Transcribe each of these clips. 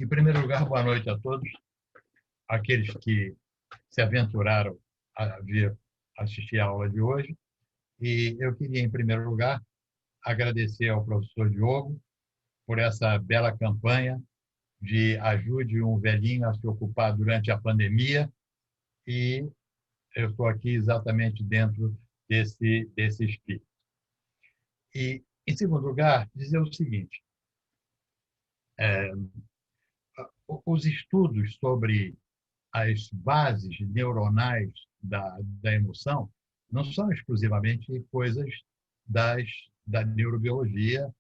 Em primeiro lugar, boa noite a todos, aqueles que se aventuraram a vir assistir a aula de hoje. E eu queria, em primeiro lugar, agradecer ao professor Diogo por essa bela campanha de ajude um velhinho a se ocupar durante a pandemia. E eu estou aqui exatamente dentro desse espírito. E, em segundo lugar, dizer o seguinte: os estudos sobre as bases neuronais da emoção não são exclusivamente coisas da neurobiologia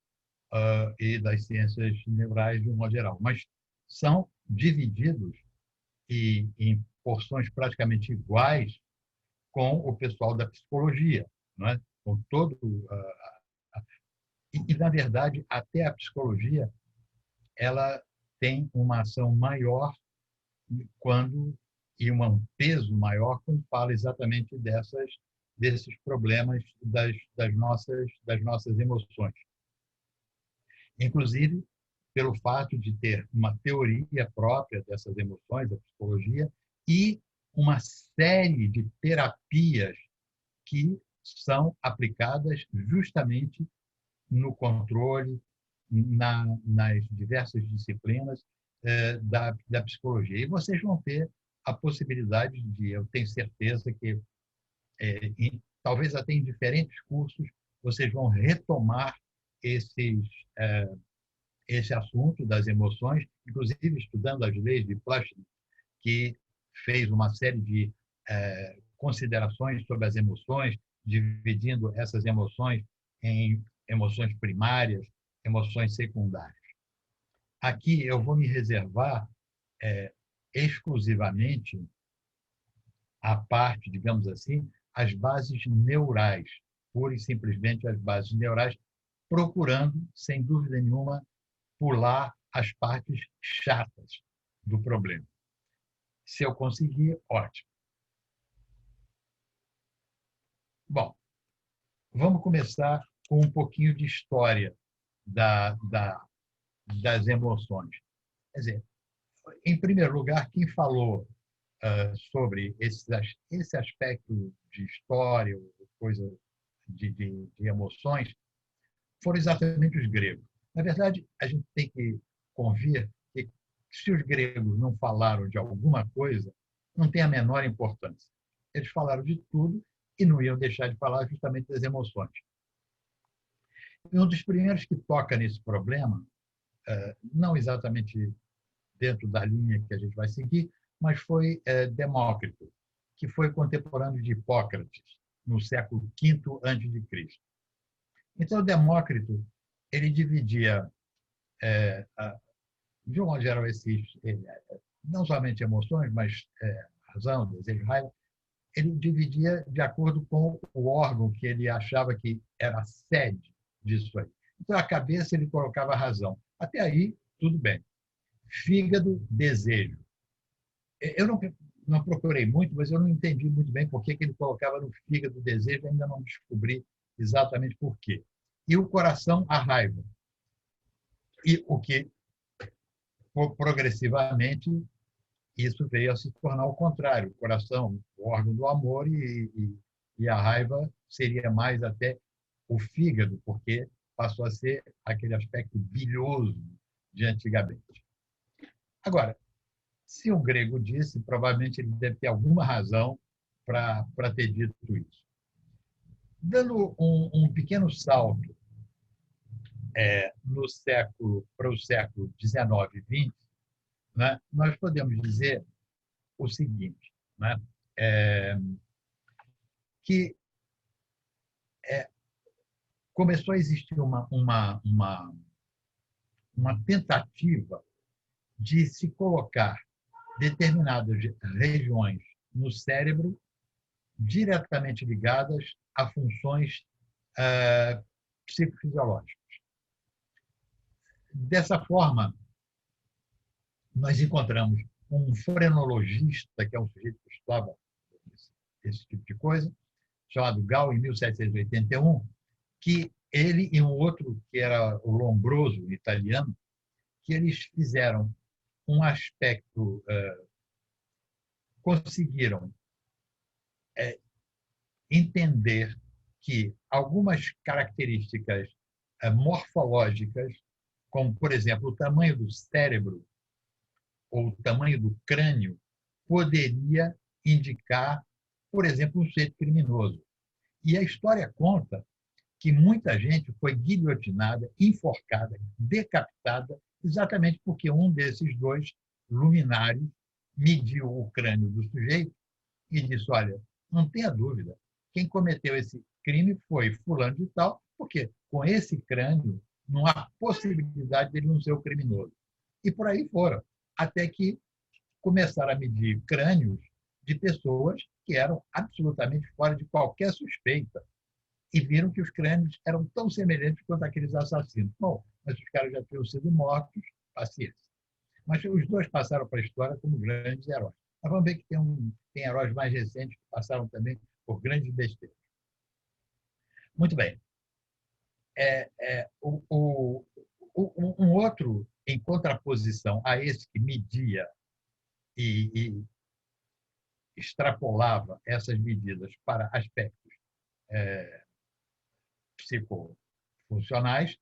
e das ciências neurais de um modo geral, mas são divididos em porções praticamente iguais com o pessoal da psicologia, não é? Com todo e, na verdade, até a psicologia ela tem uma ação maior e um peso maior quando fala exatamente desses problemas das nossas emoções. Inclusive, pelo fato de ter uma teoria própria dessas emoções, a psicologia, e uma série de terapias que são aplicadas justamente no controle, nas diversas disciplinas da psicologia. E vocês vão ter a possibilidade eu tenho certeza que, talvez até em diferentes cursos, vocês vão retomar esse assunto das emoções, inclusive estudando as leis de Plashnik, que fez uma série de considerações sobre as emoções, dividindo essas emoções em emoções primárias, emoções secundárias. Aqui eu vou me reservar exclusivamente a parte, digamos assim, as bases neurais, pura e simplesmente as bases neurais, procurando, sem dúvida nenhuma, pular as partes chatas do problema. Se eu conseguir, ótimo. Bom, vamos começar com um pouquinho de história das emoções. Quer dizer, em primeiro lugar, quem falou sobre esse aspecto de história, coisa de emoções, foram exatamente os gregos. Na verdade, a gente tem que convir que, se os gregos não falaram de alguma coisa, não tem a menor importância. Eles falaram de tudo e não iam deixar de falar justamente das emoções. E um dos primeiros que toca nesse problema, não exatamente dentro da linha que a gente vai seguir, mas foi Demócrito, que foi contemporâneo de Hipócrates, no século V a.C. Então, Demócrito ele dividia, de um modo geral, não somente emoções, mas razão, desejo, raiva, ele dividia de acordo com o órgão que ele achava que era a sede disso aí. Então, a cabeça ele colocava a razão. Até aí, tudo bem. Fígado, desejo. Eu não procurei muito, mas eu não entendi muito bem por que ele colocava no fígado o desejo, ainda não descobri exatamente por quê. E o coração, a raiva. E o que, progressivamente, isso veio a se tornar o contrário. O coração, o órgão do amor, e a raiva seria mais até o fígado, porque passou a ser aquele aspecto bilhoso de antigamente. Agora, se o grego disse, provavelmente ele deve ter alguma razão para ter dito isso. Dando um pequeno salto para o século XIX e XX, né, nós podemos dizer o seguinte, né, que começou a existir uma tentativa de se colocar determinadas regiões no cérebro diretamente ligadas a funções psicofisiológicas. Dessa forma, nós encontramos um frenologista, que é um sujeito que estudava esse tipo de coisa, chamado Gall, em 1781, que ele e um outro, que era o Lombroso, italiano, que eles fizeram um aspecto, conseguiram entender que algumas características morfológicas, como, por exemplo, o tamanho do cérebro ou o tamanho do crânio, poderia indicar, por exemplo, um sujeito criminoso. E a história conta que muita gente foi guilhotinada, enforcada, decapitada, exatamente porque um desses dois luminários mediu o crânio do sujeito e disse: olha, não tenha dúvida, quem cometeu esse crime foi fulano de tal, porque com esse crânio não há possibilidade dele não ser o criminoso. E por aí foram, até que começaram a medir crânios de pessoas que eram absolutamente fora de qualquer suspeita e viram que os crânios eram tão semelhantes quanto aqueles assassinos. Bom, mas os caras já tinham sido mortos, paciência. Mas os dois passaram para a história como grandes heróis. Mas vamos ver que tem heróis mais recentes que passaram também por grandes besteiras. Muito bem. Um outro, em contraposição a esse que media e extrapolava essas medidas para aspectos psicofuncionais,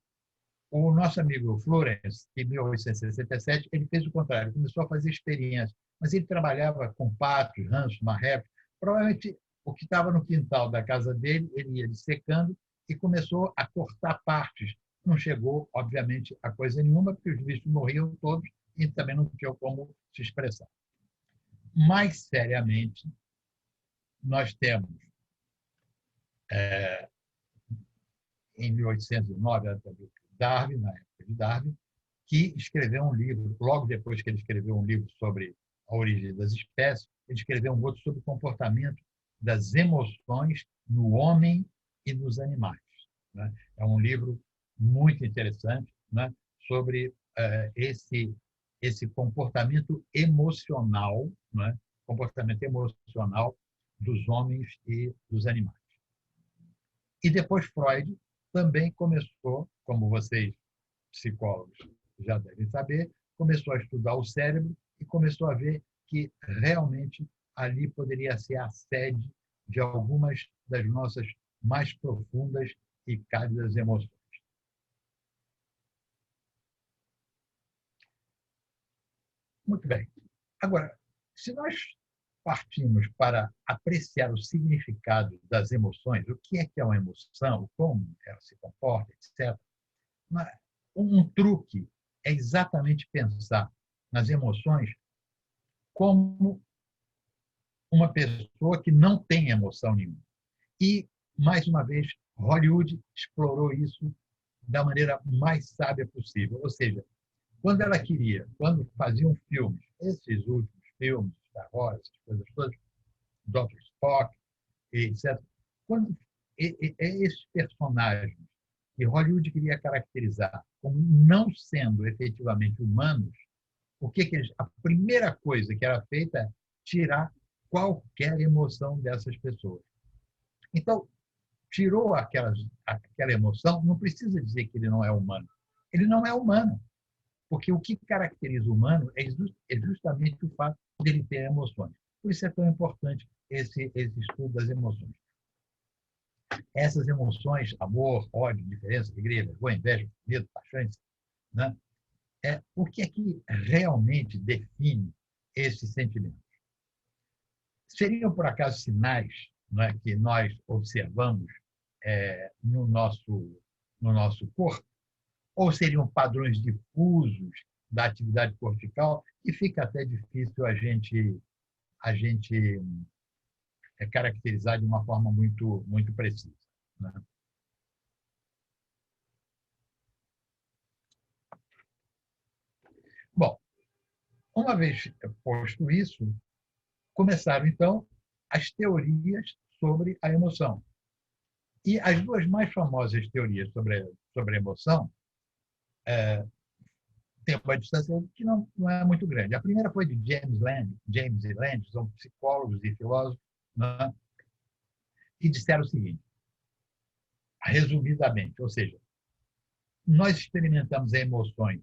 o nosso amigo Florence, em 1867, ele fez o contrário, começou a fazer experiências, mas ele trabalhava com patos, ranchos, marrecos, provavelmente o que estava no quintal da casa dele, ele ia dissecando e começou a cortar partes. Não chegou, obviamente, a coisa nenhuma, porque os bichos morriam todos e também não tinham como se expressar. Mais seriamente, nós temos, em 1809, Darwin, na época de Darwin, que escreveu um livro, logo depois que ele escreveu um livro sobre a origem das espécies, ele escreveu um outro sobre o comportamento das emoções no homem e nos animais. Né? É um livro muito interessante, né, sobre esse comportamento emocional, né, comportamento emocional dos homens e dos animais. E depois Freud também começou, como vocês, psicólogos, já devem saber, começou a estudar o cérebro e começou a ver que realmente ali poderia ser a sede de algumas das nossas mais profundas e cálidas emoções. Muito bem. Agora, se nós partimos para apreciar o significado das emoções, o que é uma emoção, como ela se comporta, etc., um truque é exatamente pensar nas emoções como uma pessoa que não tem emoção nenhuma. E, mais uma vez, Hollywood explorou isso da maneira mais sábia possível. Ou seja, quando faziam filmes, esses últimos filmes, Star Wars, essas coisas todas, Dr. Spock, etc., quando esses personagens que Hollywood queria caracterizar como não sendo efetivamente humanos, a primeira coisa que era feita é tirar qualquer emoção dessas pessoas. Então, tirou aquela emoção, não precisa dizer que ele não é humano. Ele não é humano, porque o que caracteriza o humano é justamente o fato de ele ter emoções. Por isso é tão importante esse estudo das emoções. Essas emoções, amor, ódio, diferença, alegria, vergonha, inveja, medo, paixões, né? O que é que realmente define esses sentimentos? Seriam, por acaso, sinais, né, que nós observamos no nosso corpo? Ou seriam padrões difusos da atividade cortical que fica até difícil a gente caracterizar de uma forma muito precisa, né? Bom, uma vez posto isso, começaram, então, as teorias sobre a emoção. E as duas mais famosas teorias sobre a emoção têm uma distância que não é muito grande. A primeira foi de James e Land, são psicólogos e filósofos, né, que disseram o seguinte, resumidamente, ou seja, nós experimentamos emoções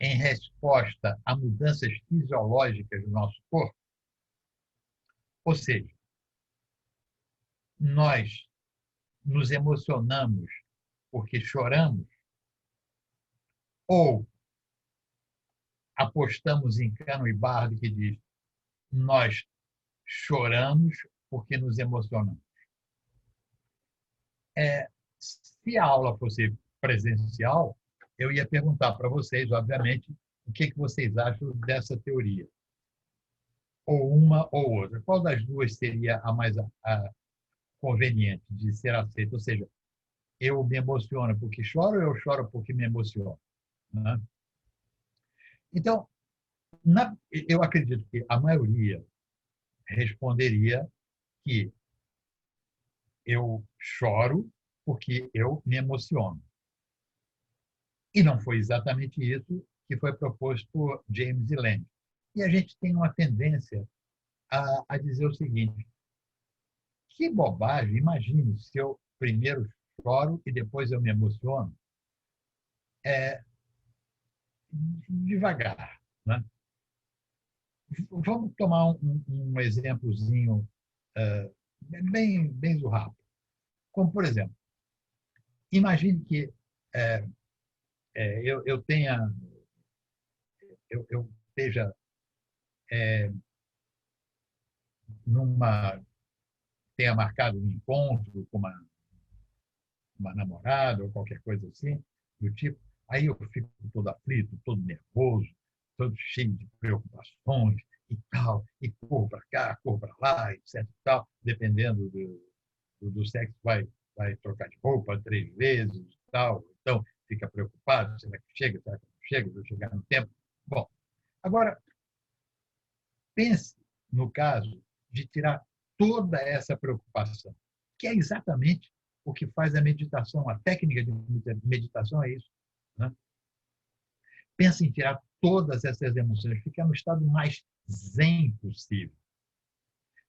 em resposta a mudanças fisiológicas do nosso corpo. Ou seja, nós nos emocionamos porque choramos ou apostamos em Cano e Bardo que diz nós choramos porque nos emocionamos. Se a aula fosse presencial, eu ia perguntar para vocês, obviamente, o que vocês acham dessa teoria. Ou uma ou outra. Qual das duas seria a mais conveniente de ser aceita? Ou seja, eu me emociono porque choro ou eu choro porque me emociono? Né? Então, eu acredito que a maioria responderia que eu choro porque eu me emociono. E não foi exatamente isso que foi proposto por James Land. E a gente tem uma tendência a dizer o seguinte: que bobagem, imagine se eu primeiro choro e depois eu me emociono. Devagar. Né? Vamos tomar um exemplozinho bem rápido. Como, por exemplo, imagine que eu tenha, eu esteja numa, tenha marcado um encontro com uma namorada ou qualquer coisa assim, do tipo, aí eu fico todo aflito, todo nervoso, todo cheio de preocupações e tal, e corro para cá, corro para lá, etc. E tal, dependendo do sexo, vai trocar de roupa 3 vezes e tal, então fica preocupado, será que chega, será que não chega, vou chegar no tempo. Bom, agora, pense no caso de tirar toda essa preocupação, que é exatamente o que faz a meditação, a técnica de meditação é isso. Né? Pense em tirar todas essas emoções, ficar no estado mais zen possível.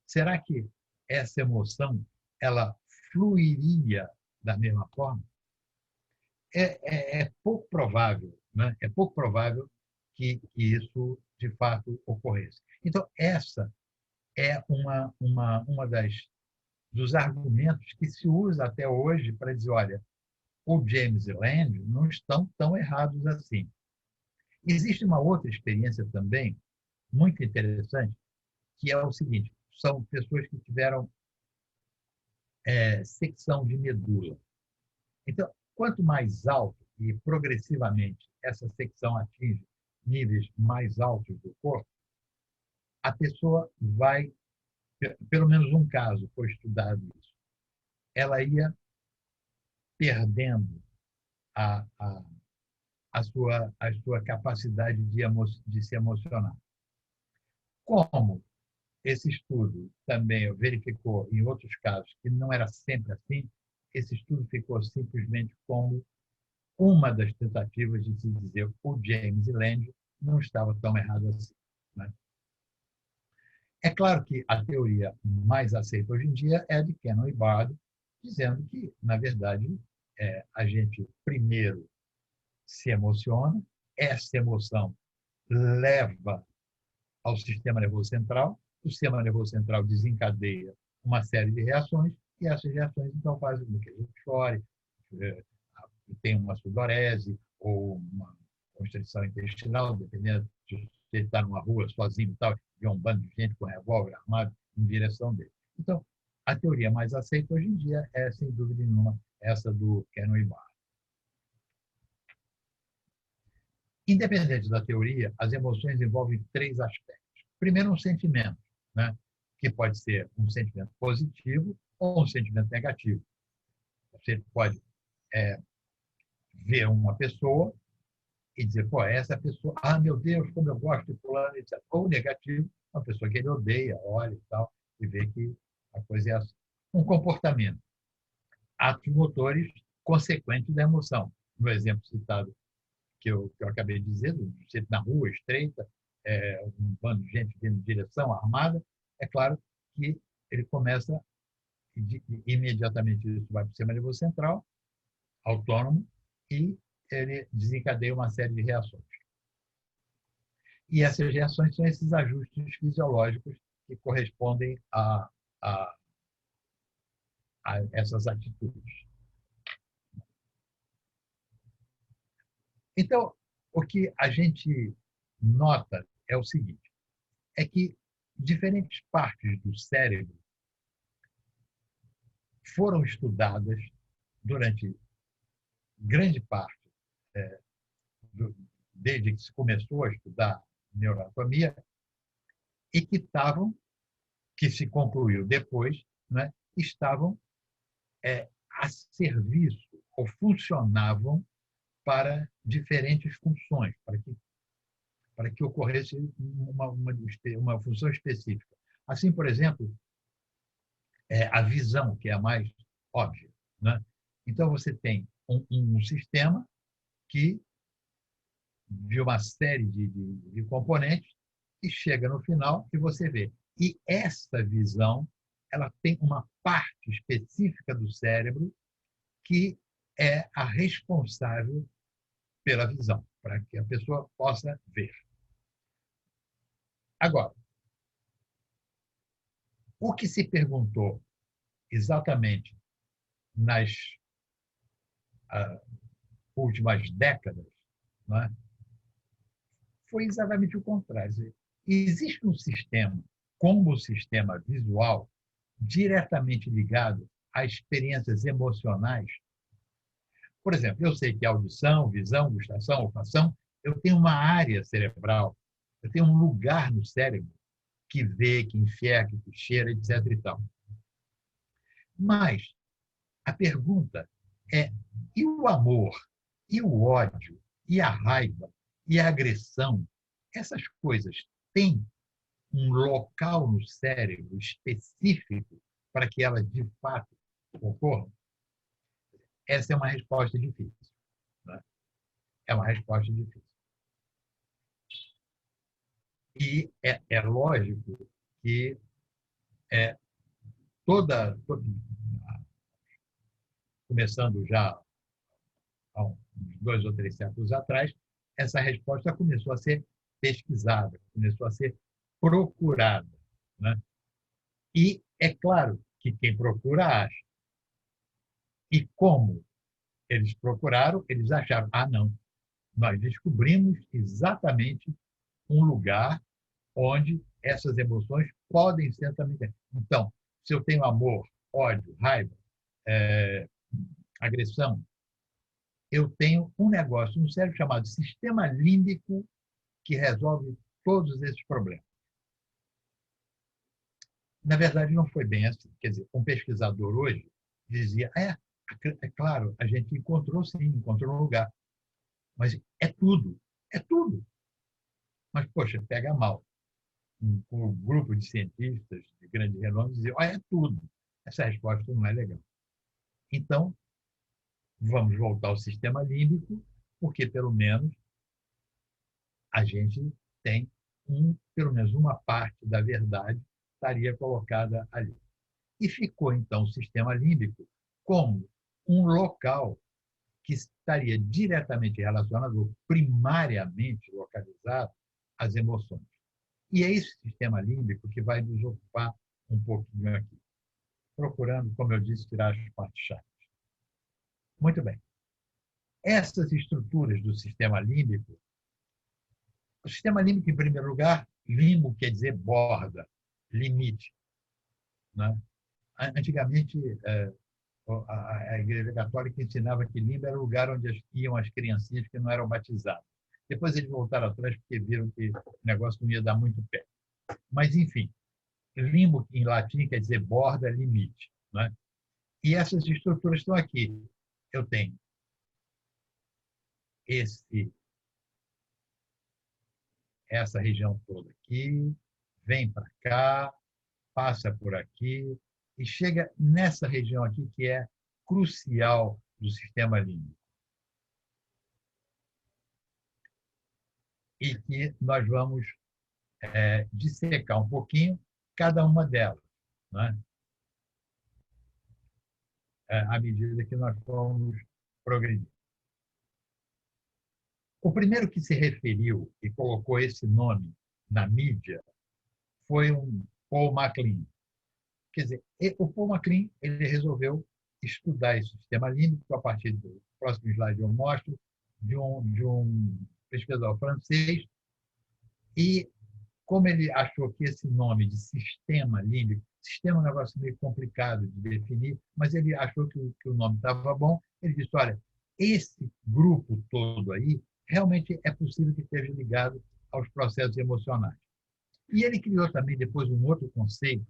Será que essa emoção ela fluiria da mesma forma? É pouco provável, né? É pouco provável que isso de fato ocorresse. Então essa é uma dos argumentos que se usa até hoje para dizer, olha, o James Land não estão tão errados assim. Existe uma outra experiência também muito interessante, que é o seguinte: são pessoas que tiveram secção de medula. Então, quanto mais alto e progressivamente essa secção atinge níveis mais altos do corpo, a pessoa vai, pelo menos um caso foi estudado isso, ela ia perdendo a, a, a sua capacidade de se emocionar. Como esse estudo também verificou em outros casos que não era sempre assim, esse estudo ficou simplesmente como uma das tentativas de se dizer que o James Land não estava tão errado assim. Né? É claro que a teoria mais aceita hoje em dia é a de Cannon e Bardo, dizendo que, na verdade, a gente primeiro se emociona, essa emoção leva ao sistema nervoso central, o sistema nervoso central desencadeia uma série de reações, e essas reações então fazem com que a gente chore, tenha uma sudorese ou uma constrição intestinal, dependendo se ele está numa rua sozinho e tal, e um bando de gente com revólver armado em direção dele. Então, a teoria mais aceita hoje em dia é, sem dúvida nenhuma, essa do Cannon e Barr. Independente da teoria, as emoções envolvem 3 aspectos. Primeiro, um sentimento, né? Que pode ser um sentimento positivo ou um sentimento negativo. Você pode ver uma pessoa e dizer, pô, essa pessoa, meu Deus, como eu gosto de fulano, etc. Ou negativo, uma pessoa que ele odeia, olha e tal, e vê que a coisa é assim. Um comportamento, atos motores consequentes da emoção. No exemplo citado que eu acabei de dizer, você na rua, estreita, um bando de gente vindo em direção armada, é claro que ele começa, imediatamente isso vai para o sistema nervoso central, autônomo, e ele desencadeia uma série de reações. E essas reações são esses ajustes fisiológicos que correspondem a, a essas atitudes. Então, o que a gente nota é o seguinte, é que diferentes partes do cérebro foram estudadas durante grande parte, é, desde que se começou a estudar neuroanatomia, e que se concluiu depois, né, estavam a serviço ou funcionavam para diferentes funções, para que ocorresse uma função específica. Assim, por exemplo, a visão, que é a mais óbvia. Né? Então, você tem um sistema que, de uma série de componentes, e chega no final e você vê. E essa visão ela tem uma parte específica do cérebro que é a responsável pela visão, para que a pessoa possa ver. Agora, o que se perguntou exatamente nas últimas décadas, né, foi exatamente o contrário. Existe um sistema, como o sistema visual, diretamente ligado a experiências emocionais. Por exemplo, eu sei que audição, visão, gustação, olfação, eu tenho uma área cerebral, eu tenho um lugar no cérebro que vê, que enxerga, que cheira, etc. E tal. Mas a pergunta é: e o amor, e o ódio, e a raiva, e a agressão? Essas coisas têm um local no cérebro específico para que elas, de fato, ocorram? Essa é uma resposta difícil. Né? É uma resposta difícil. E é lógico que é, toda, começando já há uns 2 ou 3 séculos atrás, essa resposta começou a ser pesquisada, começou a ser procurada. Né? E é claro que quem procura acha. E como eles procuraram, eles acharam, não, nós descobrimos exatamente um lugar onde essas emoções podem ser também. Então, se eu tenho amor, ódio, raiva, é, agressão, eu tenho um negócio, um cérebro chamado sistema límbico que resolve todos esses problemas. Na verdade, não foi bem assim. Quer dizer, um pesquisador hoje dizia, é claro, a gente encontrou sim, encontrou um lugar, mas é tudo. Mas, poxa, pega mal. Um grupo de cientistas de grande renome dizia, é tudo. Essa resposta não é legal. Então, vamos voltar ao sistema límbico, porque pelo menos a gente tem pelo menos uma parte da verdade estaria colocada ali. E ficou, então, o sistema límbico como um local que estaria diretamente relacionado, ou primariamente localizado, às emoções. E é esse sistema límbico que vai nos ocupar um pouquinho aqui, procurando, como eu disse, tirar as partes chatas. Muito bem. Essas estruturas do sistema límbico, o sistema límbico, em primeiro lugar, limbo quer dizer borda, limite. Né? Antigamente, a Igreja Católica ensinava que limbo era o lugar onde iam as criancinhas que não eram batizadas. Depois eles voltaram atrás porque viram que o negócio não ia dar muito pé. Mas, enfim, limbo em latim quer dizer borda, limite. Né? E essas estruturas estão aqui. Eu tenho essa região toda aqui, vem para cá, passa por aqui e chega nessa região aqui que é crucial do sistema límbico. E que nós vamos dissecar um pouquinho cada uma delas, né? À medida que nós formos progredindo. O primeiro que se referiu e colocou esse nome na mídia foi um Paul MacLean. Quer dizer, o Paul MacLean ele resolveu estudar esse sistema límbico a partir do próximo slide eu mostro de um pesquisador francês e como ele achou que esse nome de sistema límbico, sistema é um negócio meio complicado de definir, mas ele achou que o nome estava bom, ele disse, olha, esse grupo todo aí realmente é possível que esteja ligado aos processos emocionais. E ele criou também depois um outro conceito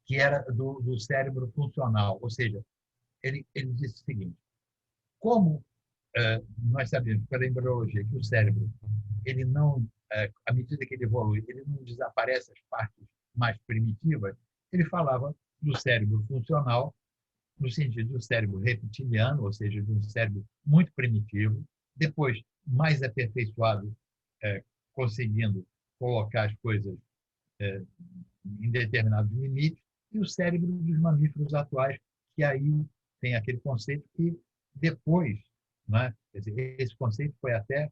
que era do cérebro funcional, ou seja, ele disse o seguinte, como nós sabemos pela embriologia que o cérebro, ele não, à medida que ele evolui, ele não desaparece as partes mais primitivas, ele falava do cérebro funcional, no sentido do cérebro reptiliano, ou seja, de um cérebro muito primitivo, depois mais aperfeiçoado, conseguindo colocar as coisas em determinados limites, e o cérebro dos mamíferos atuais, que aí tem aquele conceito que depois, né, quer dizer, esse conceito foi até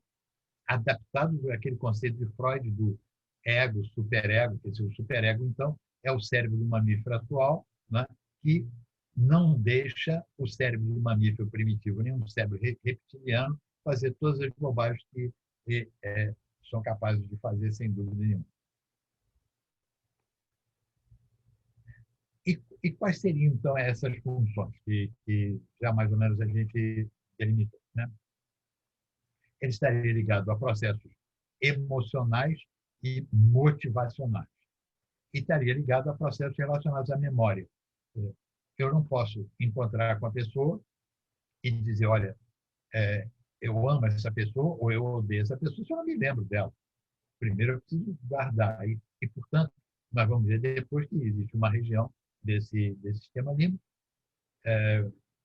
adaptado àquele conceito de Freud do ego, superego, quer dizer, o superego, então, é o cérebro do mamífero atual, né, que não deixa o cérebro do mamífero primitivo, nem um cérebro reptiliano, fazer todas as bobagens que são capazes de fazer, sem dúvida nenhuma. E quais seriam, então, essas funções que já mais ou menos a gente delimitou? Né? Ele estaria ligado a processos emocionais e motivacionais. E estaria ligado a processos relacionados à memória. Eu não posso encontrar com a pessoa e dizer, olha, eu amo essa pessoa ou eu odeio essa pessoa se eu não me lembro dela. Primeiro eu preciso guardar. E portanto, nós vamos ver depois que existe uma região desse sistema límbico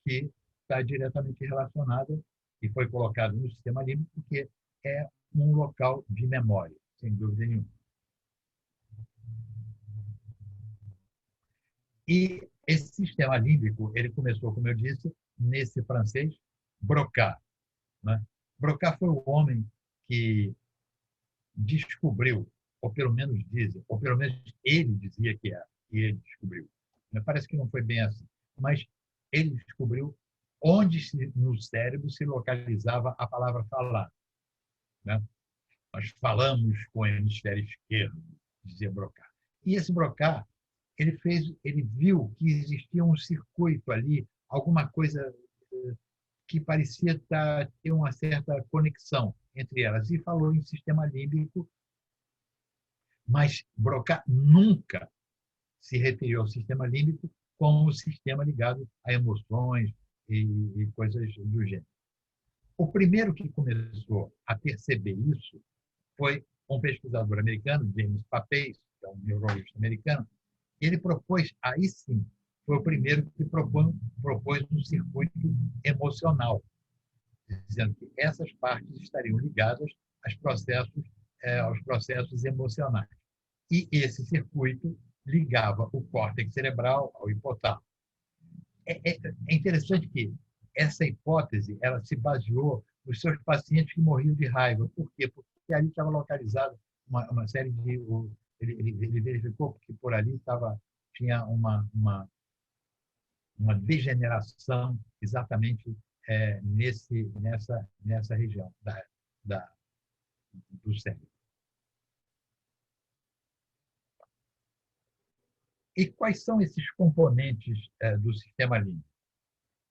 que está diretamente relacionada e foi colocado no sistema límbico porque é um local de memória, sem dúvida nenhuma. E esse sistema límbico, ele começou, como eu disse, nesse francês, Broca. Né? Broca foi o homem que descobriu, ou pelo menos dizem, ou pelo menos ele dizia que era, e ele descobriu. Parece que não foi bem assim, mas ele descobriu onde no cérebro se localizava a palavra falar. Né? Nós falamos com o hemisfério esquerdo, dizia Broca. E esse Broca, ele viu que existia um circuito ali, alguma coisa que parecia ter uma certa conexão entre elas, e falou em sistema límbico, mas Broca nunca se referiu ao sistema límbico como um sistema ligado a emoções e coisas do gênero. O primeiro que começou a perceber isso foi um pesquisador americano, James Papez, que é um neurologista americano. Ele propôs, aí sim, foi o primeiro que propôs um circuito emocional, dizendo que essas partes estariam ligadas aos processos emocionais. E esse circuito ligava o córtex cerebral ao hipotálamo. É interessante que essa hipótese ela se baseou nos seus pacientes que morriam de raiva. Por quê? Porque ali estava localizado uma série de... Ele verificou que por ali tinha uma degeneração exatamente nessa região do cérebro. E quais são esses componentes do sistema límbico?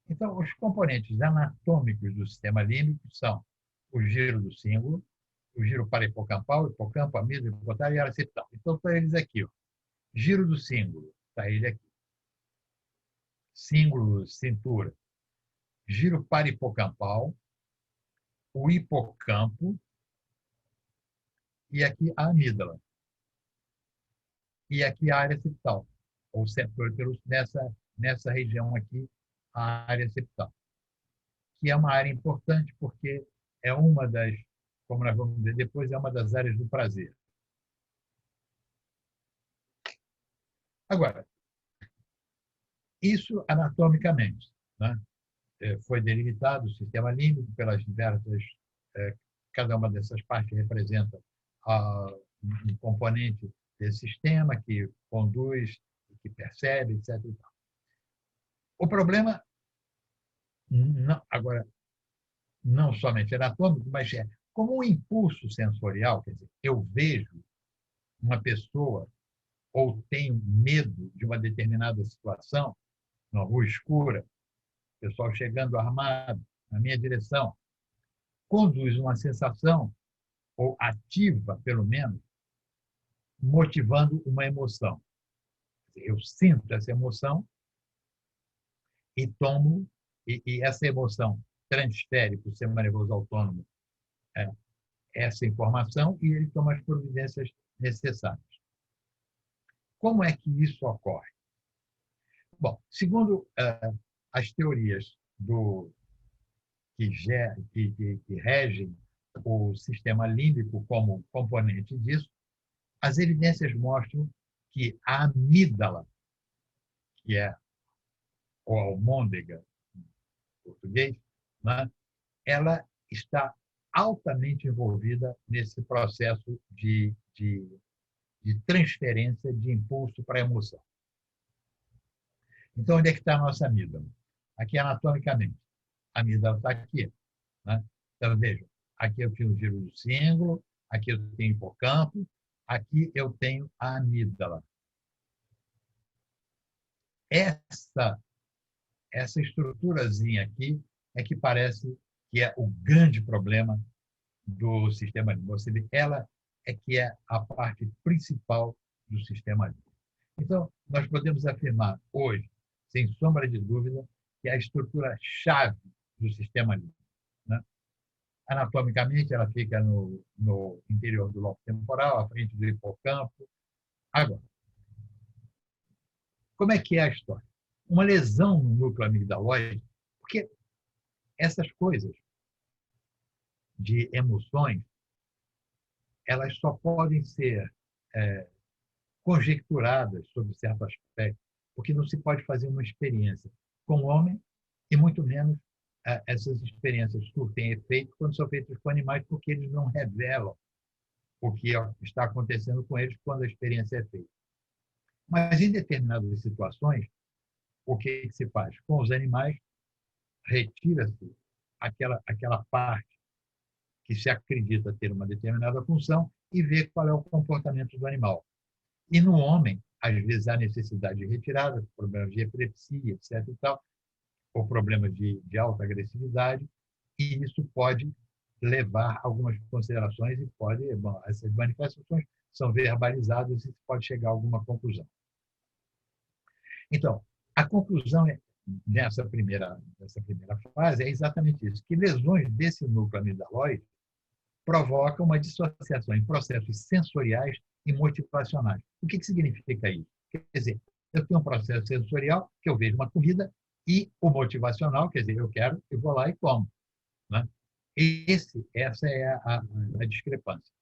Então, os componentes anatômicos do sistema límbico são o giro do símbolo, o giro parahipocampal, hipocampo, amígdala, hipotálamo e área septal. Então, estão eles aqui. Ó. Giro do símbolo, está ele aqui. Símbolo, cintura. Giro parahipocampal, o hipocampo e aqui a amígdala. E aqui a área septal, ou nessa região aqui, a área septal, que é uma área importante porque é uma das, como nós vamos ver depois, é uma das áreas do prazer. Agora, isso anatomicamente, né? Foi delimitado o sistema límbico pelas diversas cada uma dessas partes representa um componente desse sistema que conduz, que percebe, etc. O problema, não, agora, não somente anatômico, mas é como um impulso sensorial, quer dizer, eu vejo uma pessoa ou tenho medo de uma determinada situação, na rua escura, pessoal chegando armado na minha direção, conduz uma sensação, ou ativa, pelo menos, motivando uma emoção. Eu sinto essa emoção e tomo, e essa emoção transfere para o sistema nervoso autônomo essa informação e ele toma as providências necessárias. Como é que isso ocorre? Bom, segundo as teorias que regem o sistema límbico como componente disso, as evidências mostram que a amígdala, que é ou almôndega em português, né, ela está altamente envolvida nesse processo de transferência de impulso para a emoção. Então, onde é que está a nossa amígdala? Aqui, anatomicamente. A amígdala está aqui. Né? Então, vejam, aqui eu tenho o giro do cíngulo, aqui eu tenho o hipocampo, aqui eu tenho a amígdala. Essa estruturazinha aqui é que parece que é o grande problema do sistema límbico. Ela é que é a parte principal do sistema límbico. Então, nós podemos afirmar hoje, sem sombra de dúvida, que é a estrutura-chave do sistema límbico. Né? Anatomicamente, ela fica no interior do lobo temporal, à frente do hipocampo. Agora, como é que é a história? Uma lesão no núcleo amigdaloide, porque essas coisas de emoções, elas só podem ser conjecturadas sobre certo aspecto, porque não se pode fazer uma experiência com o homem e muito menos essas experiências surtem efeito quando são feitas com animais, porque eles não revelam o que está acontecendo com eles quando a experiência é feita. Mas em determinadas situações, o que se faz? Com os animais, retira-se aquela parte que se acredita ter uma determinada função e vê qual é o comportamento do animal. E no homem, às vezes há necessidade de retirada, problemas de epilepsia, etc. e tal, ou problemas de alta agressividade, e isso pode levar a algumas considerações e essas manifestações são verbalizadas e pode chegar a alguma conclusão. Então, a conclusão nessa primeira fase é exatamente isso, que lesões desse núcleo amigdaloide provocam uma dissociação em processos sensoriais e motivacionais. O que significa isso? Quer dizer, eu tenho um processo sensorial que eu vejo uma comida e o motivacional, quer dizer, eu vou lá e como. Né? Essa é a discrepância.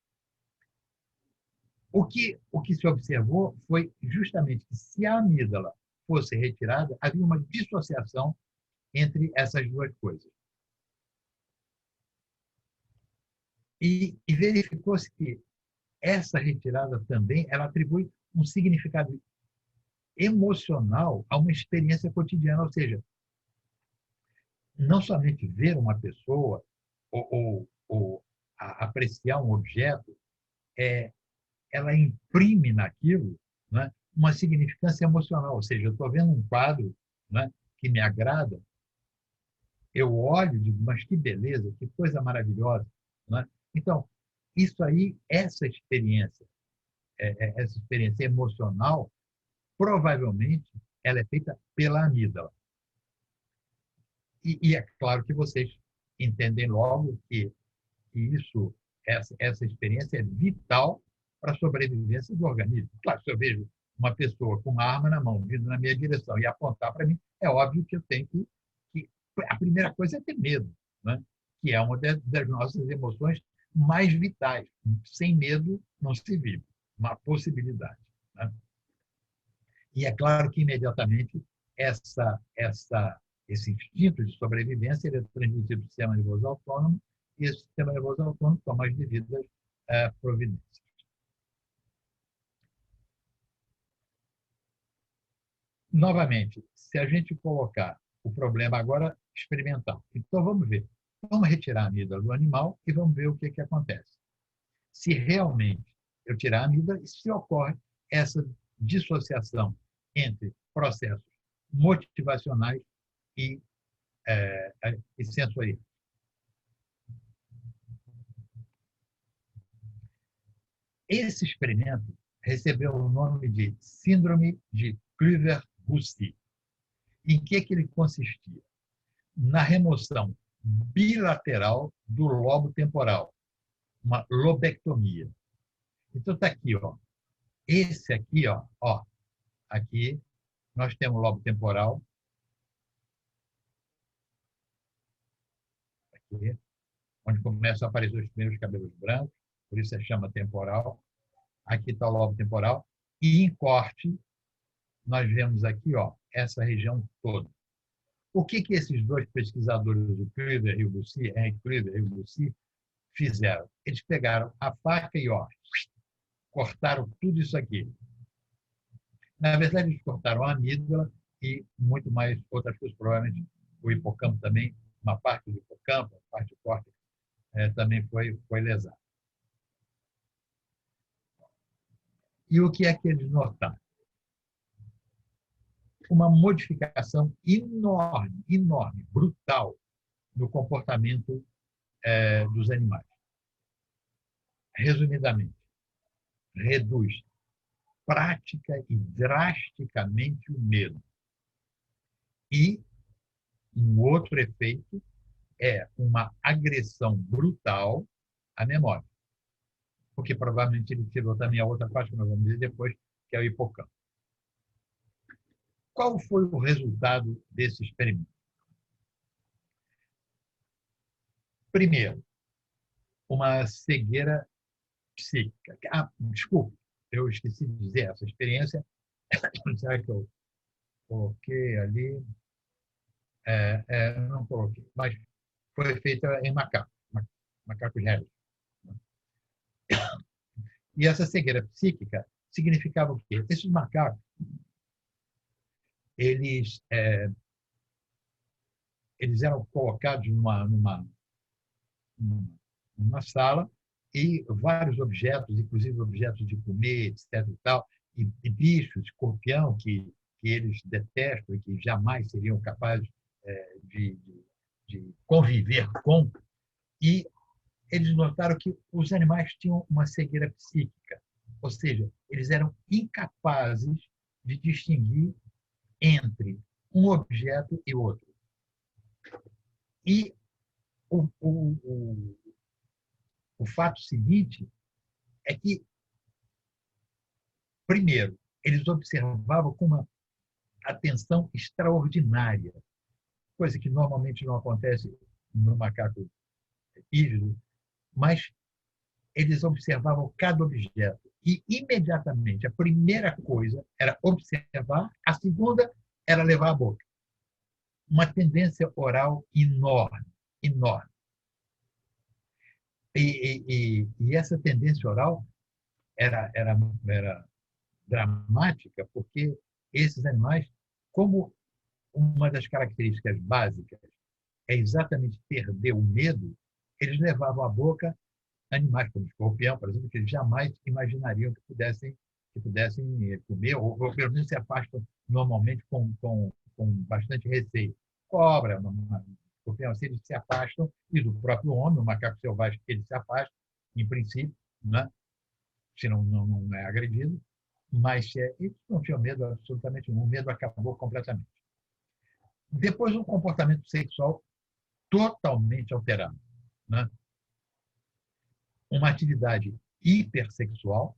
O que se observou foi justamente que se a amígdala fosse retirada, havia uma dissociação entre essas duas coisas. E verificou-se que essa retirada também ela atribui um significado emocional a uma experiência cotidiana, ou seja, não somente ver uma pessoa ou apreciar um objeto, ela imprime naquilo, né, uma significância emocional, ou seja, eu estou vendo um quadro, né, que me agrada, eu olho e digo, mas que beleza, que coisa maravilhosa. Né? Então, isso aí, essa experiência emocional, provavelmente, ela é feita pela amígdala. E é claro que vocês entendem logo que essa experiência é vital para a sobrevivência do organismo. Claro, se eu vejo uma pessoa com uma arma na mão, vindo na minha direção e apontar para mim, é óbvio que eu tenho que a primeira coisa é ter medo, né? Que é uma das nossas emoções mais vitais. Sem medo não se vive, uma possibilidade. Né? E é claro que, imediatamente, esse instinto de sobrevivência ele é transmitido para o sistema nervoso autônomo e esse sistema nervoso autônomo toma as devidas providências. Novamente, se a gente colocar o problema agora experimental, então vamos ver. Vamos retirar a amígdala do animal e vamos ver o que acontece. Se realmente eu tirar a amígdala, se ocorre essa dissociação entre processos motivacionais e sensoriais. Esse experimento recebeu o nome de Síndrome de Kluver-Bucy. Em que ele consistia? Na remoção bilateral do lobo temporal, uma lobectomia. Então está aqui, ó. Esse aqui, ó, aqui nós temos o lobo temporal, aqui, onde começam a aparecer os primeiros cabelos brancos, por isso se chama temporal. Aqui está o lobo temporal e em corte nós vemos aqui, ó, essa região toda. O que esses dois pesquisadores, o Kluver e o Bucy, Henry Kluver e o Bucy, fizeram? Eles pegaram a faca e cortaram tudo isso aqui. Na verdade, eles cortaram a amígdala e muito mais outras coisas, provavelmente o hipocampo também, uma parte do hipocampo, uma parte do córtex também foi lesada. E o que eles notaram? Uma modificação enorme, brutal, no comportamento dos animais. Resumidamente, reduz prática e drasticamente o medo. E um outro efeito é uma agressão brutal à memória. Porque provavelmente ele tirou também a outra parte, que nós vamos dizer depois, que é o hipocampo. Qual foi o resultado desse experimento? Primeiro, uma cegueira psíquica. Desculpe, eu esqueci de dizer, essa experiência, será que eu coloquei ali? Não coloquei, mas foi feita em macacos réis. E essa cegueira psíquica significava o quê? Esses macacos, eles eram colocados numa sala e vários objetos, inclusive objetos de comer, etc. e tal, e bichos, escorpião, que eles detestam e que jamais seriam capazes de conviver com. E eles notaram que os animais tinham uma cegueira psíquica, ou seja, eles eram incapazes de distinguir entre um objeto e outro. E o fato seguinte é que, primeiro, eles observavam com uma atenção extraordinária, coisa que normalmente não acontece no macaco rígido, mas eles observavam cada objeto e, imediatamente, a primeira coisa era observar, a segunda era levar à boca. Uma tendência oral enorme, enorme. E essa tendência oral era dramática, porque esses animais, como uma das características básicas é exatamente perder o medo, eles levavam à boca animais como o escorpião, por exemplo, que eles jamais imaginariam que pudessem comer, ou pelo menos se afastam normalmente com bastante receio. Cobra, escorpião, assim, eles se afastam, e do próprio homem, o macaco selvagem, ele se afasta, em princípio, né? Se não é agredido, mas eles não tinham medo absolutamente nenhum, o medo acabou completamente. Depois, um comportamento sexual totalmente alterado, né? Uma atividade hipersexual,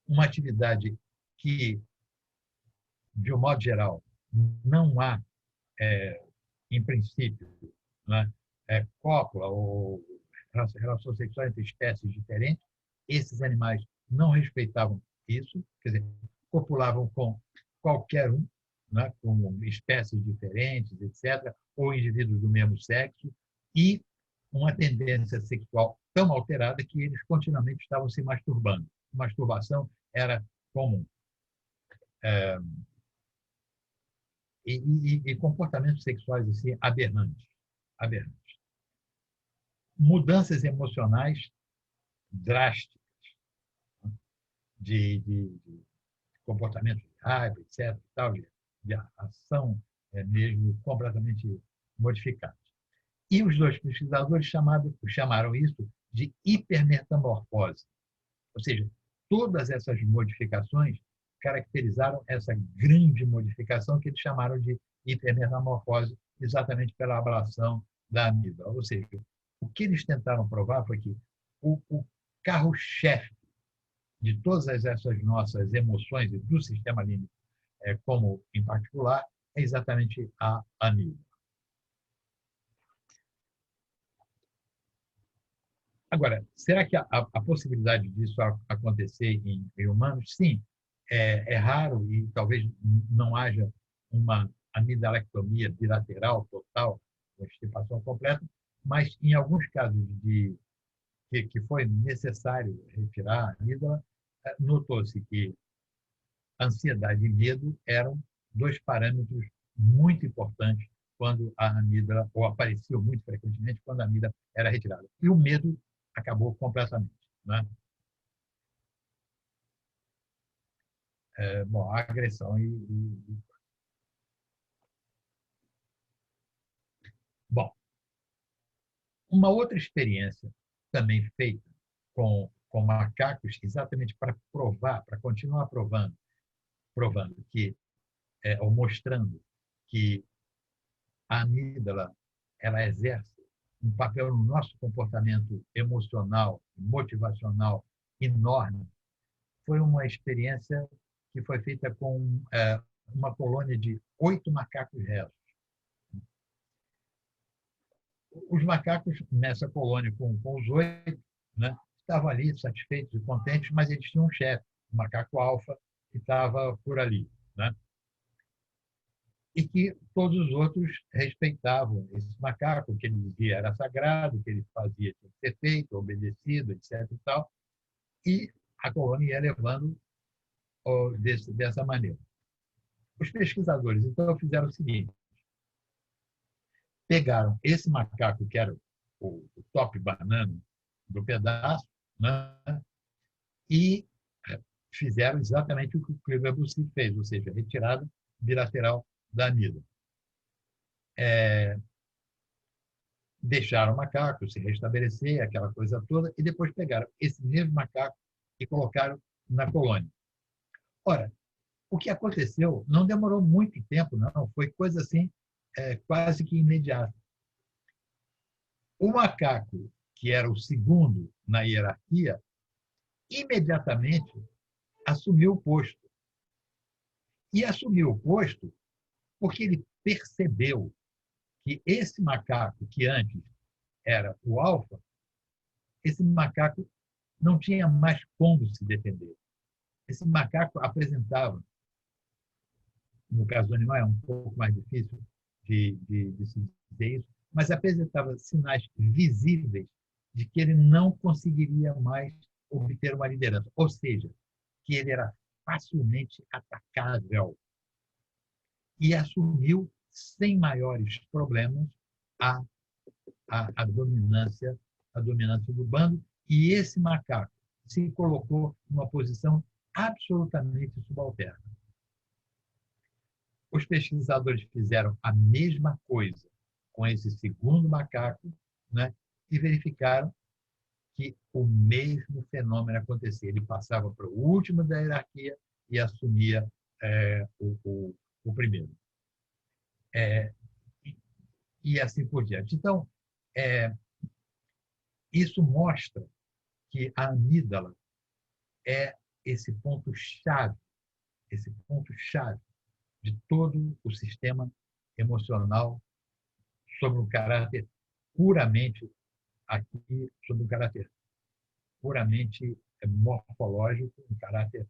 uma atividade que, de um modo geral, não há, em princípio, né, cópula ou relação sexual entre espécies diferentes. Esses animais não respeitavam isso, quer dizer, copulavam com qualquer um, né, com espécies diferentes, etc., ou indivíduos do mesmo sexo, e uma tendência sexual tão alterada que eles continuamente estavam se masturbando. Masturbação era comum. É, e comportamentos sexuais assim, aberrantes. Aberrantes. Mudanças emocionais drásticas, né? de comportamento de raiva, etc., tal, de ação mesmo completamente modificada. E os dois pesquisadores chamaram isso de hipermetamorfose. Ou seja, todas essas modificações caracterizaram essa grande modificação que eles chamaram de hipermetamorfose, exatamente pela ablação da amígdala. Ou seja, o que eles tentaram provar foi que o carro-chefe de todas essas nossas emoções e do sistema límbico, como em particular, é exatamente a amígdala. Agora, será que a possibilidade disso acontecer em humanos? Sim, é raro e talvez não haja uma amidalectomia bilateral total, uma extirpação completa, mas em alguns casos que foi necessário retirar a amígdala, notou-se que ansiedade e medo eram dois parâmetros muito importantes quando a amígdala, ou apareciam muito frequentemente quando a amígdala era retirada. E o medo acabou completamente. Né? Bom, a agressão e... Bom, uma outra experiência também feita com macacos, exatamente para provar, para continuar provando que, ou mostrando que a amígdala ela exerce um papel no nosso comportamento emocional, motivacional enorme. Foi uma experiência que foi feita com uma colônia de 8 macacos réus. Os macacos nessa colônia com os 8, né, estavam ali satisfeitos e contentes, mas eles tinham um chefe, o macaco alfa, que estava por ali. Né? E que todos os outros respeitavam esse macaco, que ele dizia era sagrado, o que ele fazia tinha que ser feito, obedecido, etc. E, tal, e a colônia ia levando dessa maneira. Os pesquisadores, então, fizeram o seguinte, pegaram esse macaco, que era o top banana do pedaço, né, e fizeram exatamente o que o Kleber-Bussy fez, ou seja, retirada bilateral da amígdala. Deixaram o macaco se restabelecer, aquela coisa toda, e depois pegaram esse mesmo macaco e colocaram na colônia. Ora, o que aconteceu não demorou muito tempo, não, foi coisa assim, quase que imediata. O macaco, que era o segundo na hierarquia, imediatamente assumiu o posto. E assumiu o posto porque ele percebeu que esse macaco, que antes era o alfa, esse macaco não tinha mais como se defender. Esse macaco apresentava, no caso do animal é um pouco mais difícil de se dizer isso, mas apresentava sinais visíveis de que ele não conseguiria mais obter uma liderança, ou seja, que ele era facilmente atacável e assumiu sem maiores problemas a, a dominância do bando, e esse macaco se colocou numa posição absolutamente subalterna. Os pesquisadores fizeram a mesma coisa com esse segundo macaco, né, e verificaram que o mesmo fenômeno acontecia. Ele passava para o último da hierarquia e assumia o primeiro. E assim por diante. Então, isso mostra que a amígdala é esse ponto-chave de todo o sistema emocional sobre um caráter puramente aqui, sobre um caráter puramente morfológico, um caráter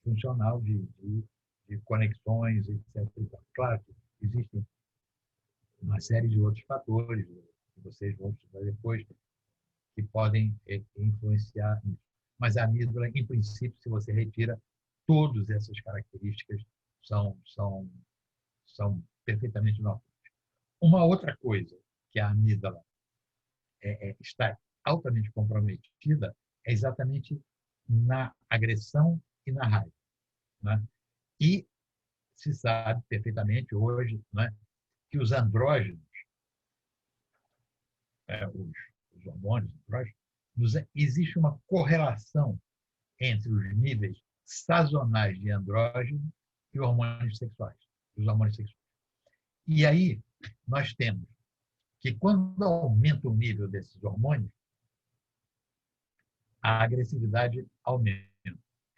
funcional de conexões, etc. Claro que existem uma série de outros fatores, que vocês vão estudar depois, que podem influenciar nisso. Mas a amígdala, em princípio, se você retira, todas essas características são perfeitamente normais. Uma outra coisa que a amígdala está altamente comprometida é exatamente na agressão e na raiva. Né? E se sabe perfeitamente hoje, né, que os andrógenos, os hormônios andrógenos, existe uma correlação entre os níveis sazonais de andrógeno e hormônios sexuais, os hormônios sexuais. E aí nós temos que quando aumenta o nível desses hormônios, a agressividade aumenta.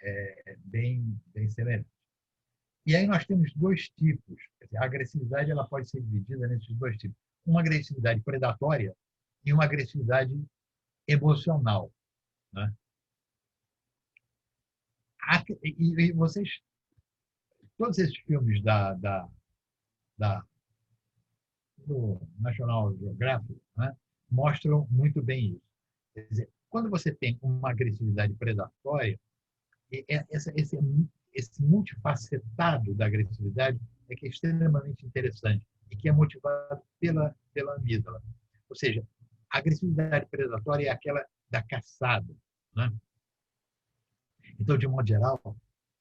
É bem semelhante. E aí nós temos dois tipos. A agressividade ela pode ser dividida nesses dois tipos. Uma agressividade predatória e uma agressividade emocional. Né? E vocês, todos esses filmes do National Geographic, né, mostram muito bem isso. Quer dizer, quando você tem uma agressividade predatória, esse multifacetado da agressividade é que é extremamente interessante e que é motivado pela amígdala. Ou seja, a agressividade predatória é aquela da caçada. Né? Então, de modo geral,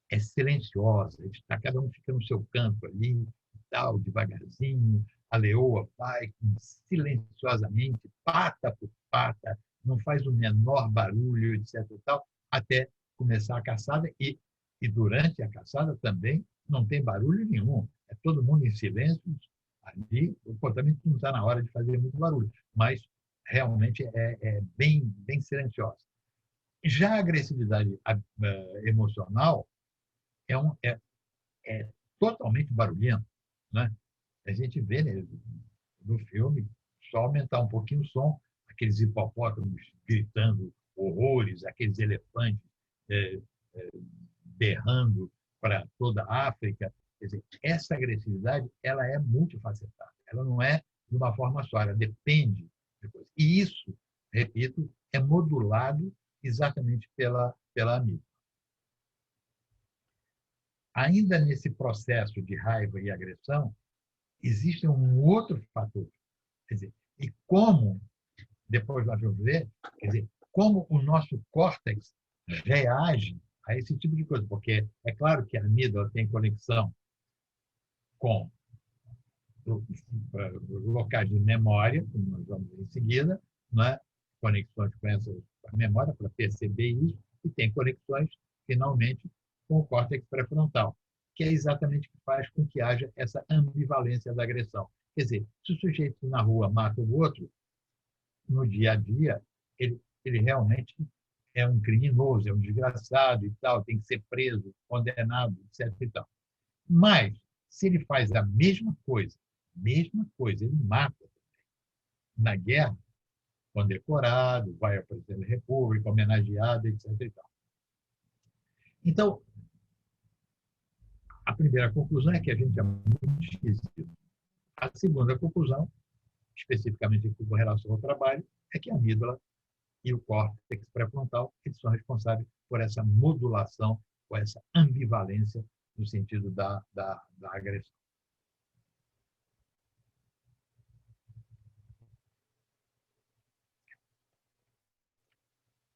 é silenciosa, cada um fica no seu canto ali, tal, devagarzinho, a leoa vai silenciosamente, pata por pata, não faz o menor barulho, etc. E tal, até começar a caçada e durante a caçada também não tem barulho nenhum, é todo mundo em silêncio ali, o comportamento não está na hora de fazer muito barulho, mas realmente é bem silenciosa. Já a agressividade emocional é, um, é, é totalmente barulhento. Né? A gente vê, né, no filme, só aumentar um pouquinho o som, aqueles hipopótamos gritando horrores, aqueles elefantes é, berrando para toda a África. Quer dizer, essa agressividade ela é multifacetada, ela não é de uma forma só, ela depende de coisa. E isso, repito, é modulado exatamente pela amígdala. Ainda nesse processo de raiva e agressão, existe um outro fator. Quer dizer, e como, depois nós vamos ver, quer dizer, como o nosso córtex reage a esse tipo de coisa. Porque é claro que a amígdala tem conexão com locais de memória, como nós vamos ver em seguida, né? Conexões com essa memória para perceber isso, e tem conexões, finalmente, com o córtex pré-frontal, que é exatamente o que faz com que haja essa ambivalência da agressão. Quer dizer, se o sujeito na rua mata o outro, no dia a dia, ele realmente é um criminoso, é um desgraçado e tal, tem que ser preso, condenado, etc. E tal. Mas, se ele faz a mesma coisa, ele mata na guerra, condecorado, vai ao presidente da República, homenageado, etc. E tal. Então, a primeira conclusão é que a gente é muito esquisito. A segunda conclusão, especificamente com relação ao trabalho, é que a amígdala e o córtex pré-frontal eles são responsáveis por essa modulação, por essa ambivalência no sentido da agressão.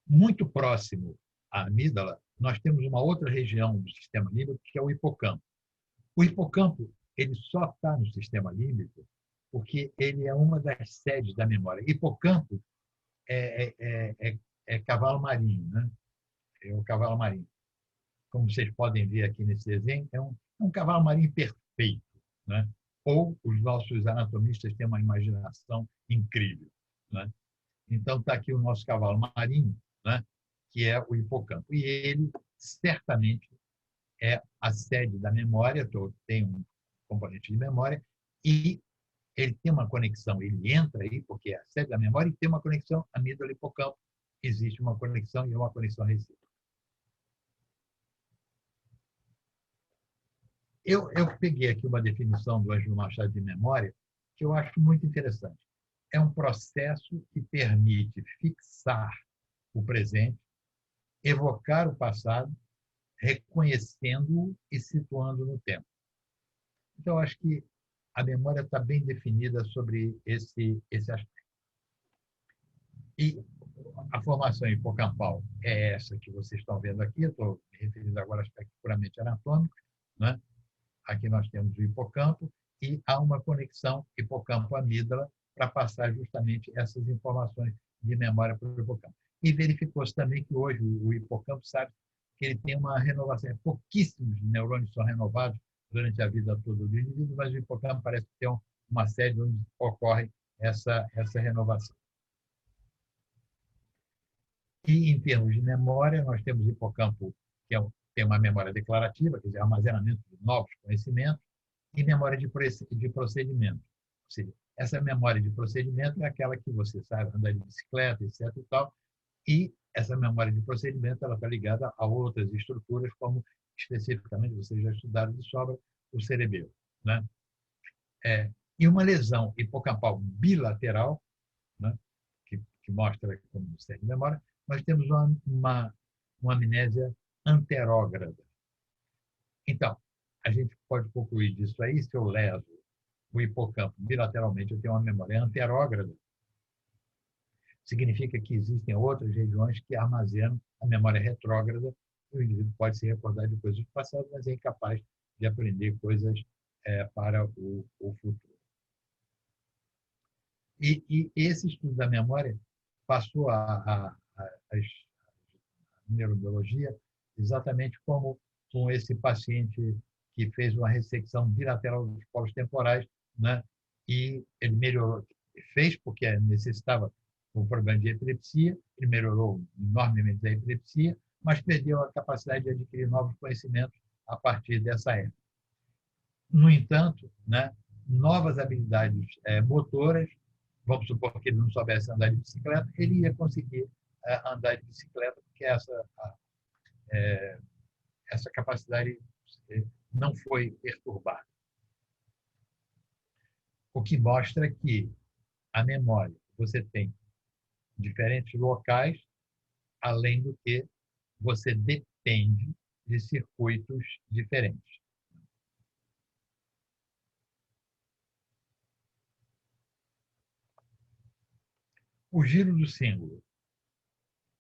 Muito próximo à amígdala, nós temos uma outra região do sistema límbico, que é o hipocampo. O hipocampo ele só está no sistema límbico porque ele é uma das sedes da memória. Hipocampo é cavalo marinho, né? É o cavalo marinho. Como vocês podem ver aqui nesse desenho, é um cavalo marinho perfeito. Né? Ou os nossos anatomistas têm uma imaginação incrível. Né? Então, está aqui o nosso cavalo marinho, né? Que é o hipocampo. E ele, certamente, é a sede da memória, tem um componente de memória, e ele tem uma conexão, ele entra aí, porque é a sede da memória, e tem uma conexão amígdala-hipocampo, existe uma conexão e é uma conexão recíproca. Eu peguei aqui uma definição do Ângelo Machado de memória que eu acho muito interessante. é um processo que permite fixar o presente, evocar o passado, reconhecendo-o e situando no tempo. Então, acho que a memória está bem definida sobre esse aspecto. E a formação hipocampal é essa que vocês estão vendo aqui, eu estou me referindo agora a aspectos puramente anatômicos, né? Aqui nós temos o hipocampo e há uma conexão hipocampo-amígdala para passar justamente essas informações de memória para o hipocampo. E verificou-se também que hoje o hipocampo sabe que ele tem uma renovação, pouquíssimos neurônios são renovados durante a vida toda do indivíduo, mas o hipocampo parece ter uma sede onde ocorre essa renovação. E, em termos de memória, nós temos o hipocampo, que tem uma memória declarativa, quer dizer, armazenamento de novos conhecimentos, e memória de procedimento. Ou seja, essa memória de procedimento é aquela que você sabe andar de bicicleta, etc. e tal, e essa memória de procedimento ela está ligada a outras estruturas, como especificamente, vocês já estudaram de sobra, o cerebelo. Né? E uma lesão hipocampal bilateral, né? que mostra como você de memória, nós temos uma amnésia anterógrada. Então, a gente pode concluir disso aí, se eu leso o hipocampo bilateralmente, eu tenho uma memória anterógrada, significa que existem outras regiões que armazenam a memória retrógrada, e o indivíduo pode se recordar de coisas do passado, mas é incapaz de aprender coisas para o futuro. E esse estudo da memória passou a neurobiologia exatamente como com esse paciente que fez uma ressecção bilateral dos polos temporais, né? E ele melhorou, fez porque necessitava um problema de epilepsia, ele melhorou enormemente da epilepsia, mas perdeu a capacidade de adquirir novos conhecimentos a partir dessa época. No entanto, né, novas habilidades motoras, vamos supor que ele não soubesse andar de bicicleta, ele ia conseguir andar de bicicleta, porque essa capacidade não foi perturbada. O que mostra que a memória, você tem diferentes locais, além do que você depende de circuitos diferentes. O giro do símbolo.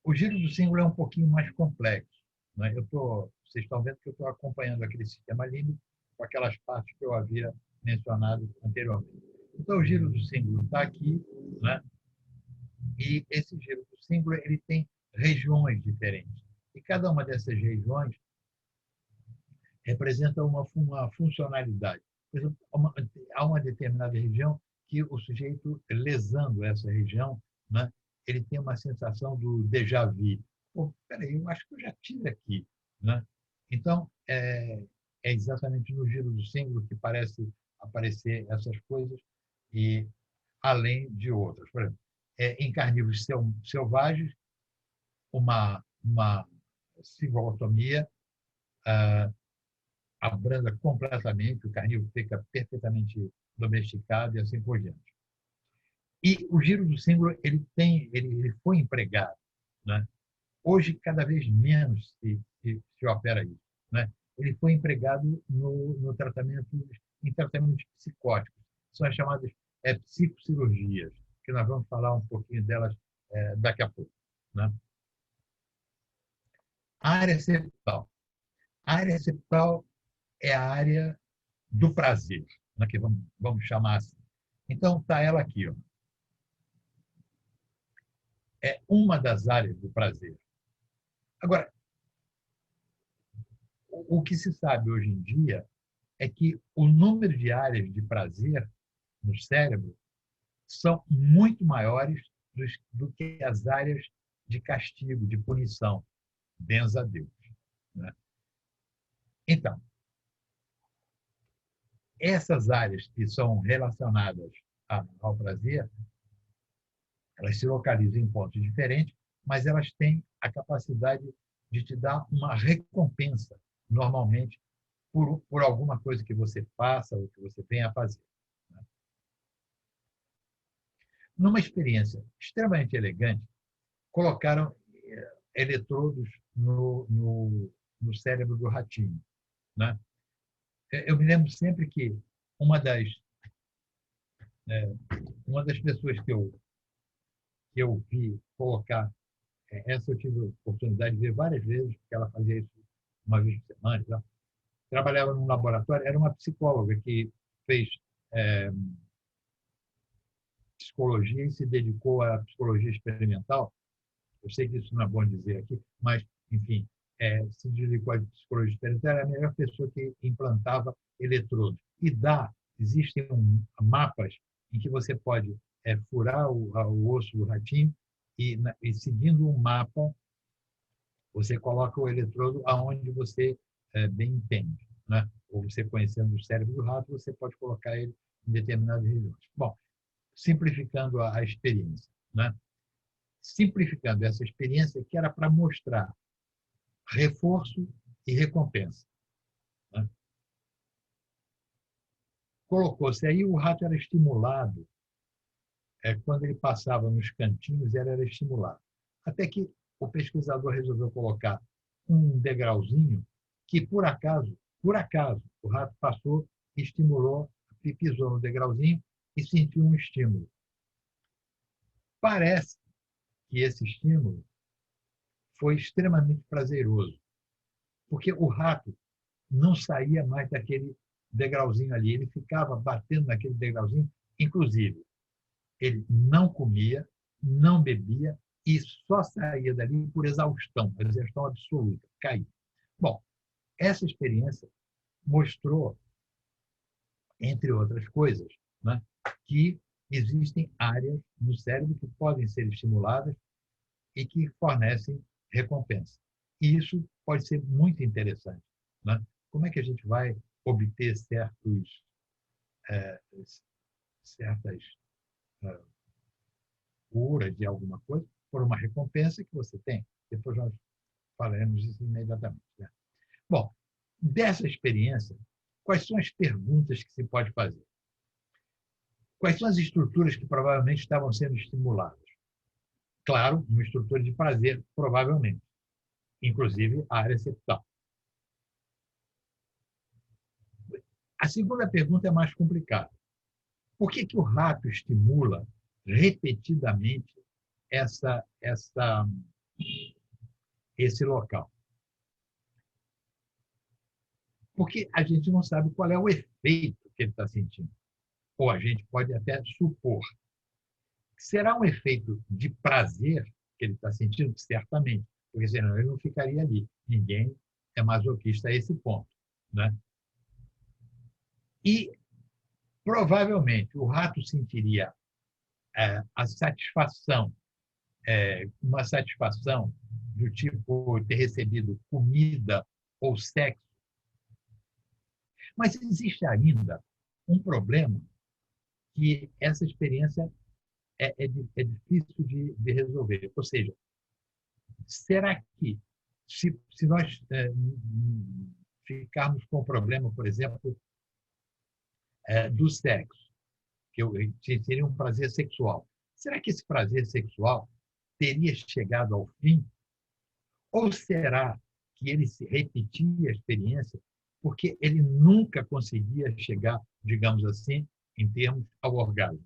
O giro do símbolo é um pouquinho mais complexo. Né? Vocês estão vendo que eu estou acompanhando aquele sistema límbico com aquelas partes que eu havia mencionado anteriormente. Então, o giro do símbolo está aqui, né? E esse giro do símbolo ele tem regiões diferentes. E cada uma dessas regiões representa uma funcionalidade. Por exemplo, há uma determinada região que o sujeito, lesando essa região, né, ele tem uma sensação do déjà vu. Pô, peraí, eu acho que eu já tive aqui. Né? Então, é exatamente no giro do símbolo que parece aparecer essas coisas, e além de outras. Por exemplo, em carnívoros selvagens, uma cingolotomia abranda completamente, o carnívoro fica perfeitamente domesticado e assim por diante. E o giro do símbolo ele foi empregado, né? Hoje cada vez menos se opera isso, né? Ele foi empregado em tratamentos psicóticos, são as chamadas psicocirurgias, que nós vamos falar um pouquinho delas daqui a pouco, né? A área septal. A área septal é a área do prazer, né, que vamos chamar assim. Então, está ela aqui. Ó. É uma das áreas do prazer. Agora, o que se sabe hoje em dia é que o número de áreas de prazer no cérebro são muito maiores do que as áreas de castigo, de punição. Benza a Deus. Né? Então, essas áreas que são relacionadas ao prazer, elas se localizam em pontos diferentes, mas elas têm a capacidade de te dar uma recompensa, normalmente, por alguma coisa que você faça ou que você venha a fazer. Numa experiência extremamente elegante, colocaram eletrodos no cérebro do ratinho, né? Eu me lembro sempre que uma das, é, uma das pessoas que eu vi colocar, essa eu tive a oportunidade de ver várias vezes, porque ela fazia isso uma vez por semana. Tá? Trabalhava num laboratório, era uma psicóloga que fez é, psicologia e se dedicou à psicologia experimental. Eu sei que isso não é bom dizer aqui, mas, enfim, se dedicou à psicologia experimental, era a melhor pessoa que implantava eletrodos. Existem mapas em que você pode furar o osso do ratinho e, seguindo um mapa, você coloca o eletrodo aonde você bem entende. Né? Ou você conhecendo o cérebro do rato, você pode colocar ele em determinadas regiões. Bom, simplificando a experiência. Né? Simplificando essa experiência que era para mostrar reforço e recompensa. Né? Colocou-se aí, o rato era estimulado, quando ele passava nos cantinhos, ele era estimulado. Até que o pesquisador resolveu colocar um degrauzinho que, por acaso, o rato passou, estimulou, pisou no degrauzinho e sentiu um estímulo. Parece que esse estímulo foi extremamente prazeroso, porque o rato não saía mais daquele degrauzinho ali, ele ficava batendo naquele degrauzinho, inclusive, ele não comia, não bebia e só saía dali por exaustão absoluta, caía. Bom, essa experiência mostrou, entre outras coisas, né, que existem áreas no cérebro que podem ser estimuladas e que fornecem recompensa. E isso pode ser muito interessante. Né? Como é que a gente vai obter certas curas de alguma coisa por uma recompensa que você tem? Depois nós falaremos isso imediatamente. Né? Bom, dessa experiência, quais são as perguntas que se pode fazer? Quais são as estruturas que provavelmente estavam sendo estimuladas? Claro, uma estrutura de prazer, provavelmente, inclusive a área septal. A segunda pergunta é mais complicada. Por que o rato estimula repetidamente esse local? Porque a gente não sabe qual é o efeito que ele está sentindo. Ou a gente pode até supor. Será um efeito de prazer que ele está sentindo? Certamente, porque senão ele não ficaria ali. Ninguém é masoquista a esse ponto. Né? E, provavelmente, o rato sentiria a satisfação, uma satisfação do tipo ter recebido comida ou sexo. Mas existe ainda um problema que essa experiência é difícil de resolver. Ou seja, será que, se nós ficarmos com o problema, por exemplo, do sexo, que seria um prazer sexual, será que esse prazer sexual teria chegado ao fim? Ou será que ele se repetia a experiência porque ele nunca conseguia chegar, digamos assim, em termos ao orgasmo?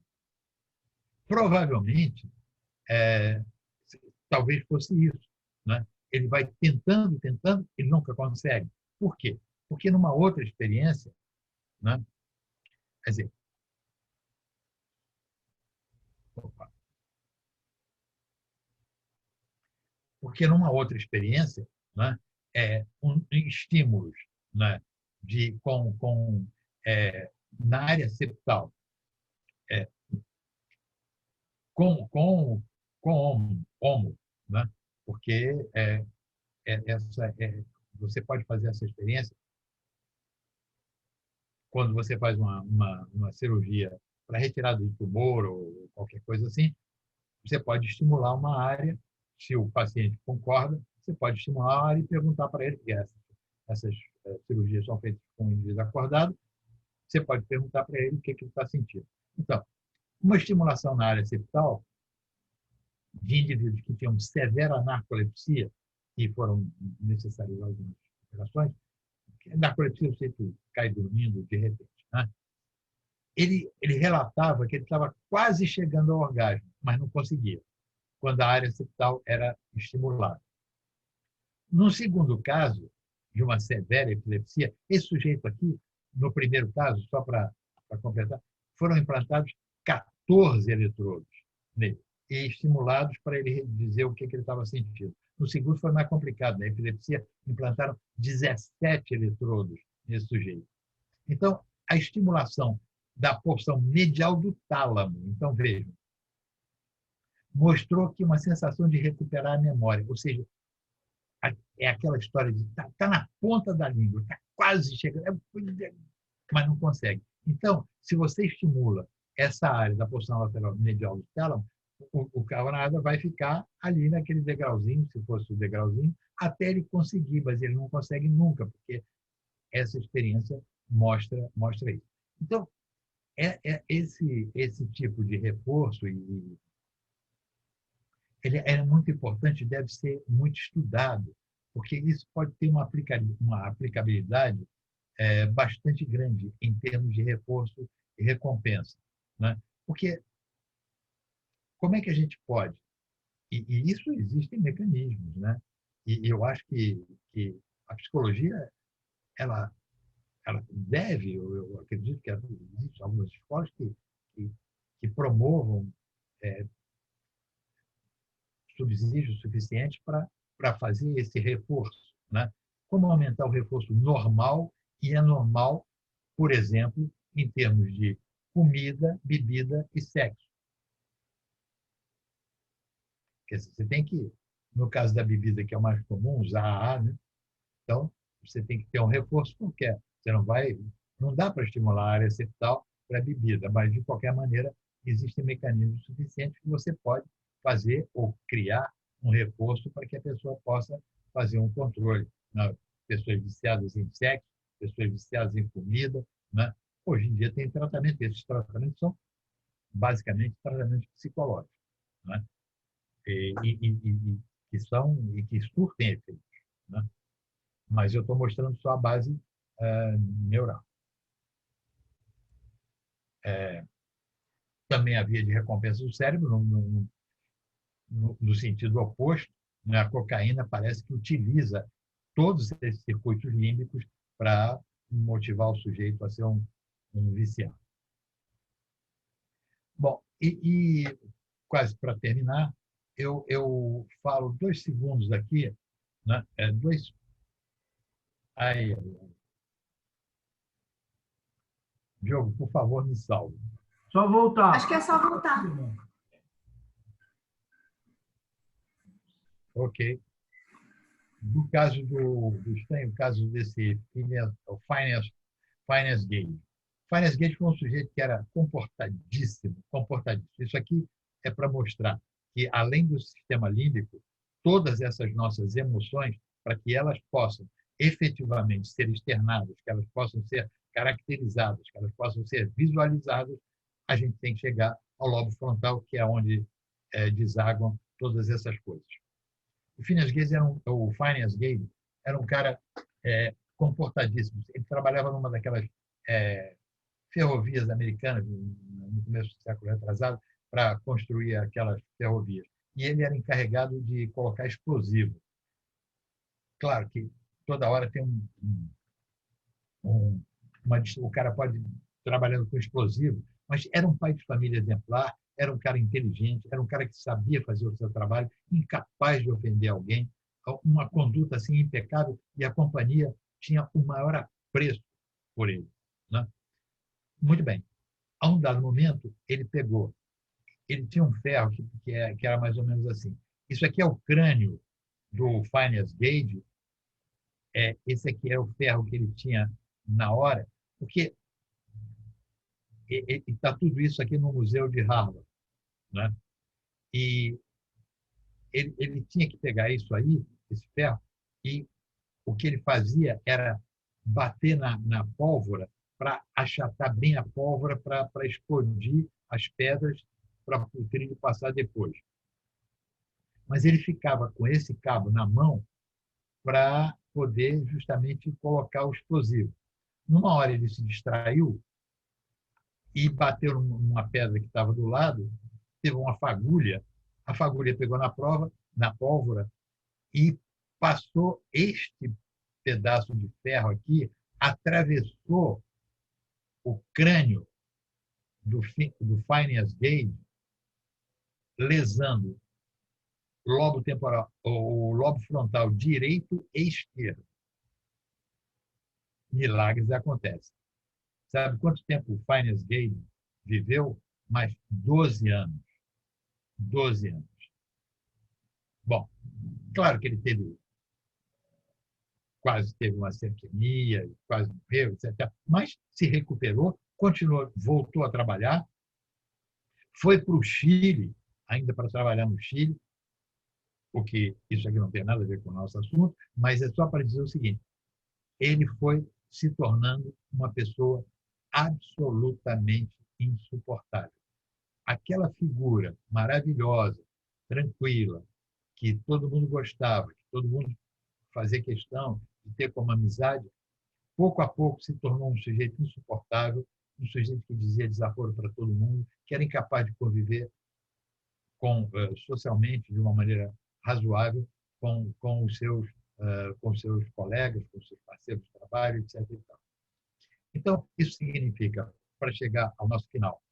Provavelmente, é, talvez fosse isso. Né? Ele vai tentando, tentando, ele nunca consegue. Por quê? Porque numa outra experiência, né? Quer dizer, opa, porque numa outra experiência, né? Estímulos, né? Na área septal, é, com homo, né? Porque você pode fazer essa experiência quando você faz uma cirurgia para retirada de tumor ou qualquer coisa assim, você pode estimular uma área, se o paciente concorda, você pode estimular a área e perguntar para ele, porque essas cirurgias são feitas com o indivíduo acordado, você pode perguntar para ele o que ele está sentindo. Então, Uma estimulação na área septal de indivíduos que tinham severa narcolepsia, e foram necessárias algumas operações, narcolepsia você cai dormindo de repente, né? Ele relatava que ele estava quase chegando ao orgasmo, mas não conseguia, quando a área septal era estimulada. No segundo caso, de uma severa epilepsia, esse sujeito aqui, no primeiro caso, só para completar, foram implantados 14 eletrodos nele e estimulados para ele dizer o que ele estava sentindo. No segundo foi mais complicado, na epilepsia implantaram 17 eletrodos nesse sujeito. Então, a estimulação da porção medial do tálamo, então vejam, mostrou que uma sensação de recuperar a memória, ou seja, é aquela história de tá na ponta da língua, está quase chegando, mas não consegue. Então, se você estimula essa área da porção lateral medial do tálamo, o camarada vai ficar ali naquele degrauzinho, se fosse o degrauzinho, até ele conseguir, mas ele não consegue nunca, porque essa experiência mostra isso. Então, esse tipo de reforço, ele é muito importante, deve ser muito estudado, porque isso pode ter uma aplicabilidade bastante grande em termos de reforço e recompensa, né? Porque como é que a gente pode? E isso existem mecanismos, né? E eu acho que a psicologia ela deve, eu acredito que existem algumas escolas que promovam subsídios suficientes para fazer esse reforço, né? Como aumentar o reforço normal e anormal, por exemplo, em termos de comida, bebida e sexo. Quer dizer, você tem que, no caso da bebida, que é o mais comum, usar A, né? Então, você tem que ter um reforço qualquer. Você não dá para estimular a área septal para a bebida, mas, de qualquer maneira, existem mecanismos suficientes que você pode fazer ou criar um reforço para que a pessoa possa fazer um controle. Né? Pessoas viciadas em sexo, pessoas viciadas em comida, né? Hoje em dia tem tratamento, esses tratamentos são basicamente tratamentos psicológicos, né? Que surtem efeitos, né? Mas eu estou mostrando só a base neural. Também a via de recompensa do cérebro, no sentido oposto, né? A cocaína parece que utiliza todos esses circuitos límbicos para motivar o sujeito a ser um viciado. Bom, quase para terminar, eu falo 2 segundos aqui, né? Ai, Diogo, por favor, me salve. Só voltar. Acho que é só voltar. Ok. No caso do estranho caso desse Finance Gage. Finance Gage foi um sujeito que era comportadíssimo. Isso aqui é para mostrar que, além do sistema límbico, todas essas nossas emoções, para que elas possam efetivamente ser externadas, que elas possam ser caracterizadas, que elas possam ser visualizadas, a gente tem que chegar ao lobo frontal, que é onde desaguam todas essas coisas. O Phineas Gage era um cara comportadíssimo. Ele trabalhava numa daquelas ferrovias americanas, no começo do século retrasado, para construir aquelas ferrovias. E ele era encarregado de colocar explosivo. Claro que toda hora tem o cara pode ir trabalhando com explosivo, mas era um pai de família exemplar, era um cara inteligente, era um cara que sabia fazer o seu trabalho, incapaz de ofender alguém, uma conduta assim impecável, e a companhia tinha o maior apreço por ele, né? Muito bem. A um dado momento, ele tinha um ferro que era mais ou menos assim. Isso aqui é o crânio do Phineas Gage, esse aqui é o ferro que ele tinha na hora, porque está tudo isso aqui no Museu de Harvard, né? E ele tinha que pegar isso aí, esse ferro, e o que ele fazia era bater na pólvora para achatar bem a pólvora para explodir as pedras para o trilho passar depois. Mas ele ficava com esse cabo na mão para poder justamente colocar o explosivo. Numa hora ele se distraiu e bateu numa pedra que estava do lado, teve uma fagulha, a fagulha pegou na pólvora, e passou este pedaço de ferro aqui, atravessou o crânio do Phineas Gage, lesando lobo temporal, o lobo frontal direito e esquerdo. Milagres acontecem. Sabe quanto tempo o Phineas Gage viveu? Mais 12 anos. 12 anos. Bom, claro que ele quase teve uma leucemia, quase morreu, etc. Mas se recuperou, continuou, voltou a trabalhar, foi para o Chile, ainda para trabalhar no Chile, porque isso aqui não tem nada a ver com o nosso assunto, mas é só para dizer o seguinte: ele foi se tornando uma pessoa absolutamente insuportável. Aquela figura maravilhosa, tranquila, que todo mundo gostava, que todo mundo fazia questão de ter como amizade, pouco a pouco se tornou um sujeito insuportável, um sujeito que dizia desaforo para todo mundo, que era incapaz de conviver socialmente de uma maneira razoável com os seus colegas, com os seus parceiros de trabalho, etc. Então, isso significa, para chegar ao nosso final,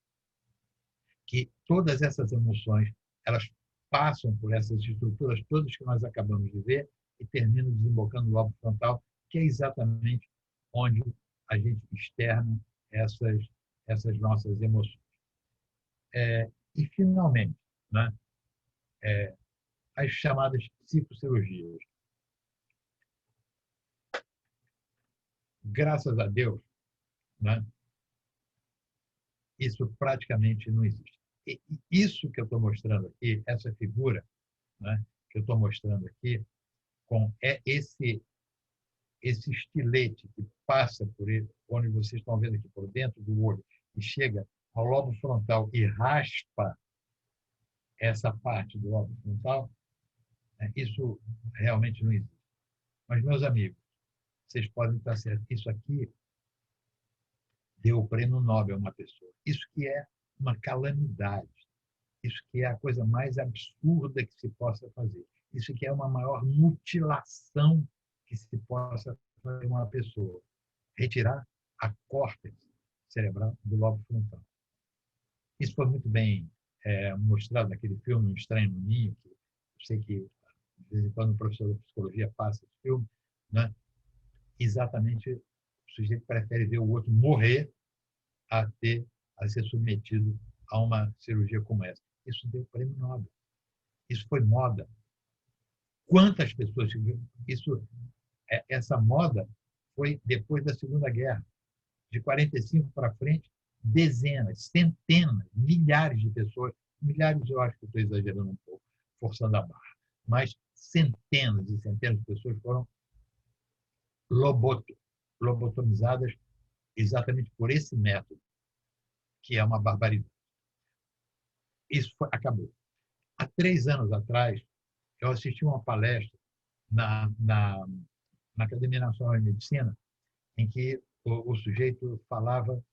que todas essas emoções elas passam por essas estruturas todas que nós acabamos de ver e terminam desembocando no lobo frontal, que é exatamente onde a gente externa essas nossas emoções. E, finalmente, né, as chamadas psicocirurgias. Graças a Deus, né, isso praticamente não existe. E isso que eu estou mostrando aqui, essa figura, né, que eu estou mostrando aqui, esse estilete que passa por ele, onde vocês estão vendo aqui por dentro do olho, e chega ao lobo frontal e raspa essa parte do lobo frontal, né, isso realmente não existe. Mas, meus amigos, vocês podem estar certos, isso aqui deu o prêmio Nobel a uma pessoa. Isso que é uma calamidade. Isso que é a coisa mais absurda que se possa fazer. Isso que é uma maior mutilação que se possa fazer uma pessoa. Retirar a córtex cerebral do lobo frontal. Isso foi muito bem mostrado naquele filme, Um Estranho no Ninho, que eu sei que, de vez em quando, o professor de psicologia passa esse filme, né? Exatamente, o sujeito prefere ver o outro morrer a ser submetido a uma cirurgia como essa. Isso deu prêmio Nobel. Isso foi moda. Quantas pessoas... Essa moda foi depois da Segunda Guerra. De 45 para frente, dezenas, centenas, milhares de pessoas, milhares eu acho que estou exagerando um pouco, forçando a barra, mas centenas e centenas de pessoas foram lobotomizadas exatamente por esse método, que é uma barbaridade. Isso acabou. Há 3 anos atrás, eu assisti uma palestra na Academia Nacional de Medicina, em que o sujeito falava,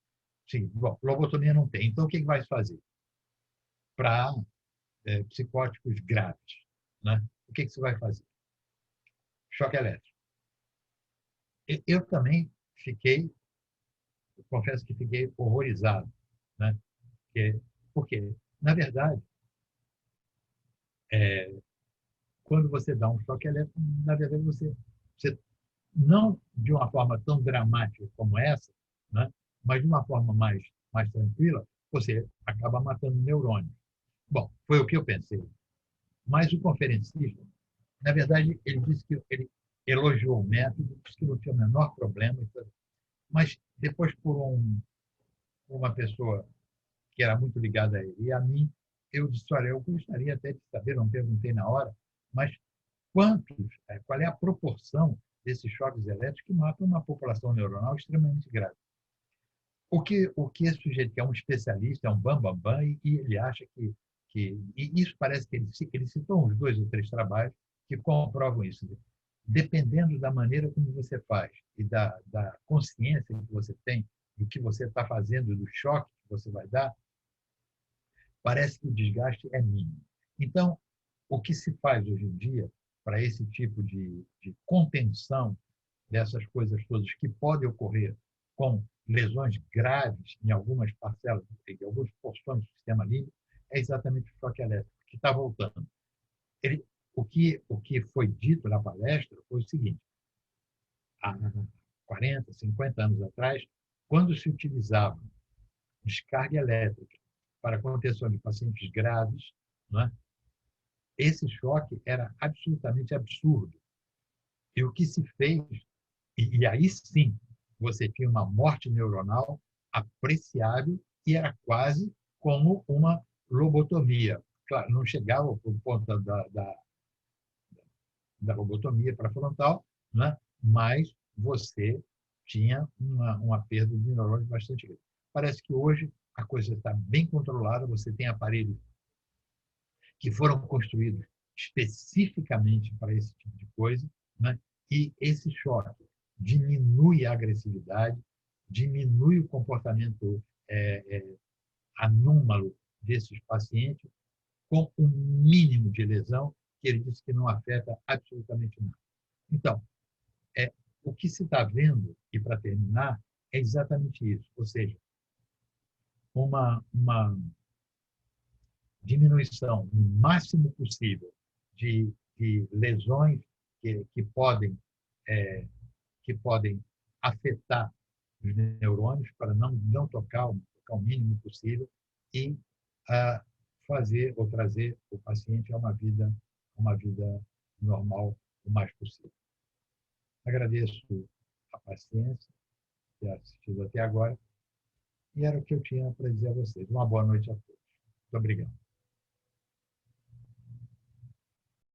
sim, bom, lobotomia não tem, então o que vai fazer? Para psicóticos graves, né? O que você vai fazer? Choque elétrico. Eu também confesso que fiquei horrorizado, né? Porque, na verdade, quando você dá um choque elétrico, na verdade você não de uma forma tão dramática como essa, né? Mas de uma forma mais tranquila, você acaba matando neurônios. Bom, foi o que eu pensei. Mas o conferencista, na verdade, ele disse que ele elogiou o método, disse que não tinha o menor problema, mas depois, por uma pessoa que era muito ligada a ele e a mim, eu disse, olha, eu gostaria até de saber, não perguntei na hora, mas qual é a proporção desses choques elétricos que matam uma população neuronal extremamente grave? o que esse sujeito que é um especialista, é um bambambam, e ele acha e isso parece que ele citou uns 2 ou 3 trabalhos que comprovam isso. Dependendo da maneira como você faz e da consciência que você tem do que você está fazendo, do choque que você vai dar, parece que o desgaste é mínimo. Então, o que se faz hoje em dia para esse tipo de contenção dessas coisas todas que podem ocorrer com lesões graves em algumas parcelas, em algumas porções do sistema límbico, é exatamente o choque elétrico, que está voltando. Ele, o que foi dito na palestra foi o seguinte: há 40, 50 anos atrás, quando se utilizava descarga elétrica para contenção de pacientes graves, né, esse choque era absolutamente absurdo. E o que se fez, e aí sim, você tinha uma morte neuronal apreciável e era quase como uma lobotomia. Claro, não chegava ao ponto da lobotomia para frontal, né? Mas você tinha uma perda de neurônios bastante grande. Parece que hoje a coisa está bem controlada, você tem aparelhos que foram construídos especificamente para esse tipo de coisa, né? E esse choque diminui a agressividade, diminui o comportamento anômalo desses pacientes, com um mínimo de lesão, que ele disse que não afeta absolutamente nada. Então, o que se está vendo, e para terminar, é exatamente isso, ou seja, uma diminuição no máximo possível de lesões que podem, é, que podem afetar os neurônios para não tocar o mínimo possível e fazer ou trazer o paciente a uma vida normal o mais possível. Agradeço a paciência de ter assistido até agora e era o que eu tinha para dizer a vocês. Uma boa noite a todos. Muito obrigado.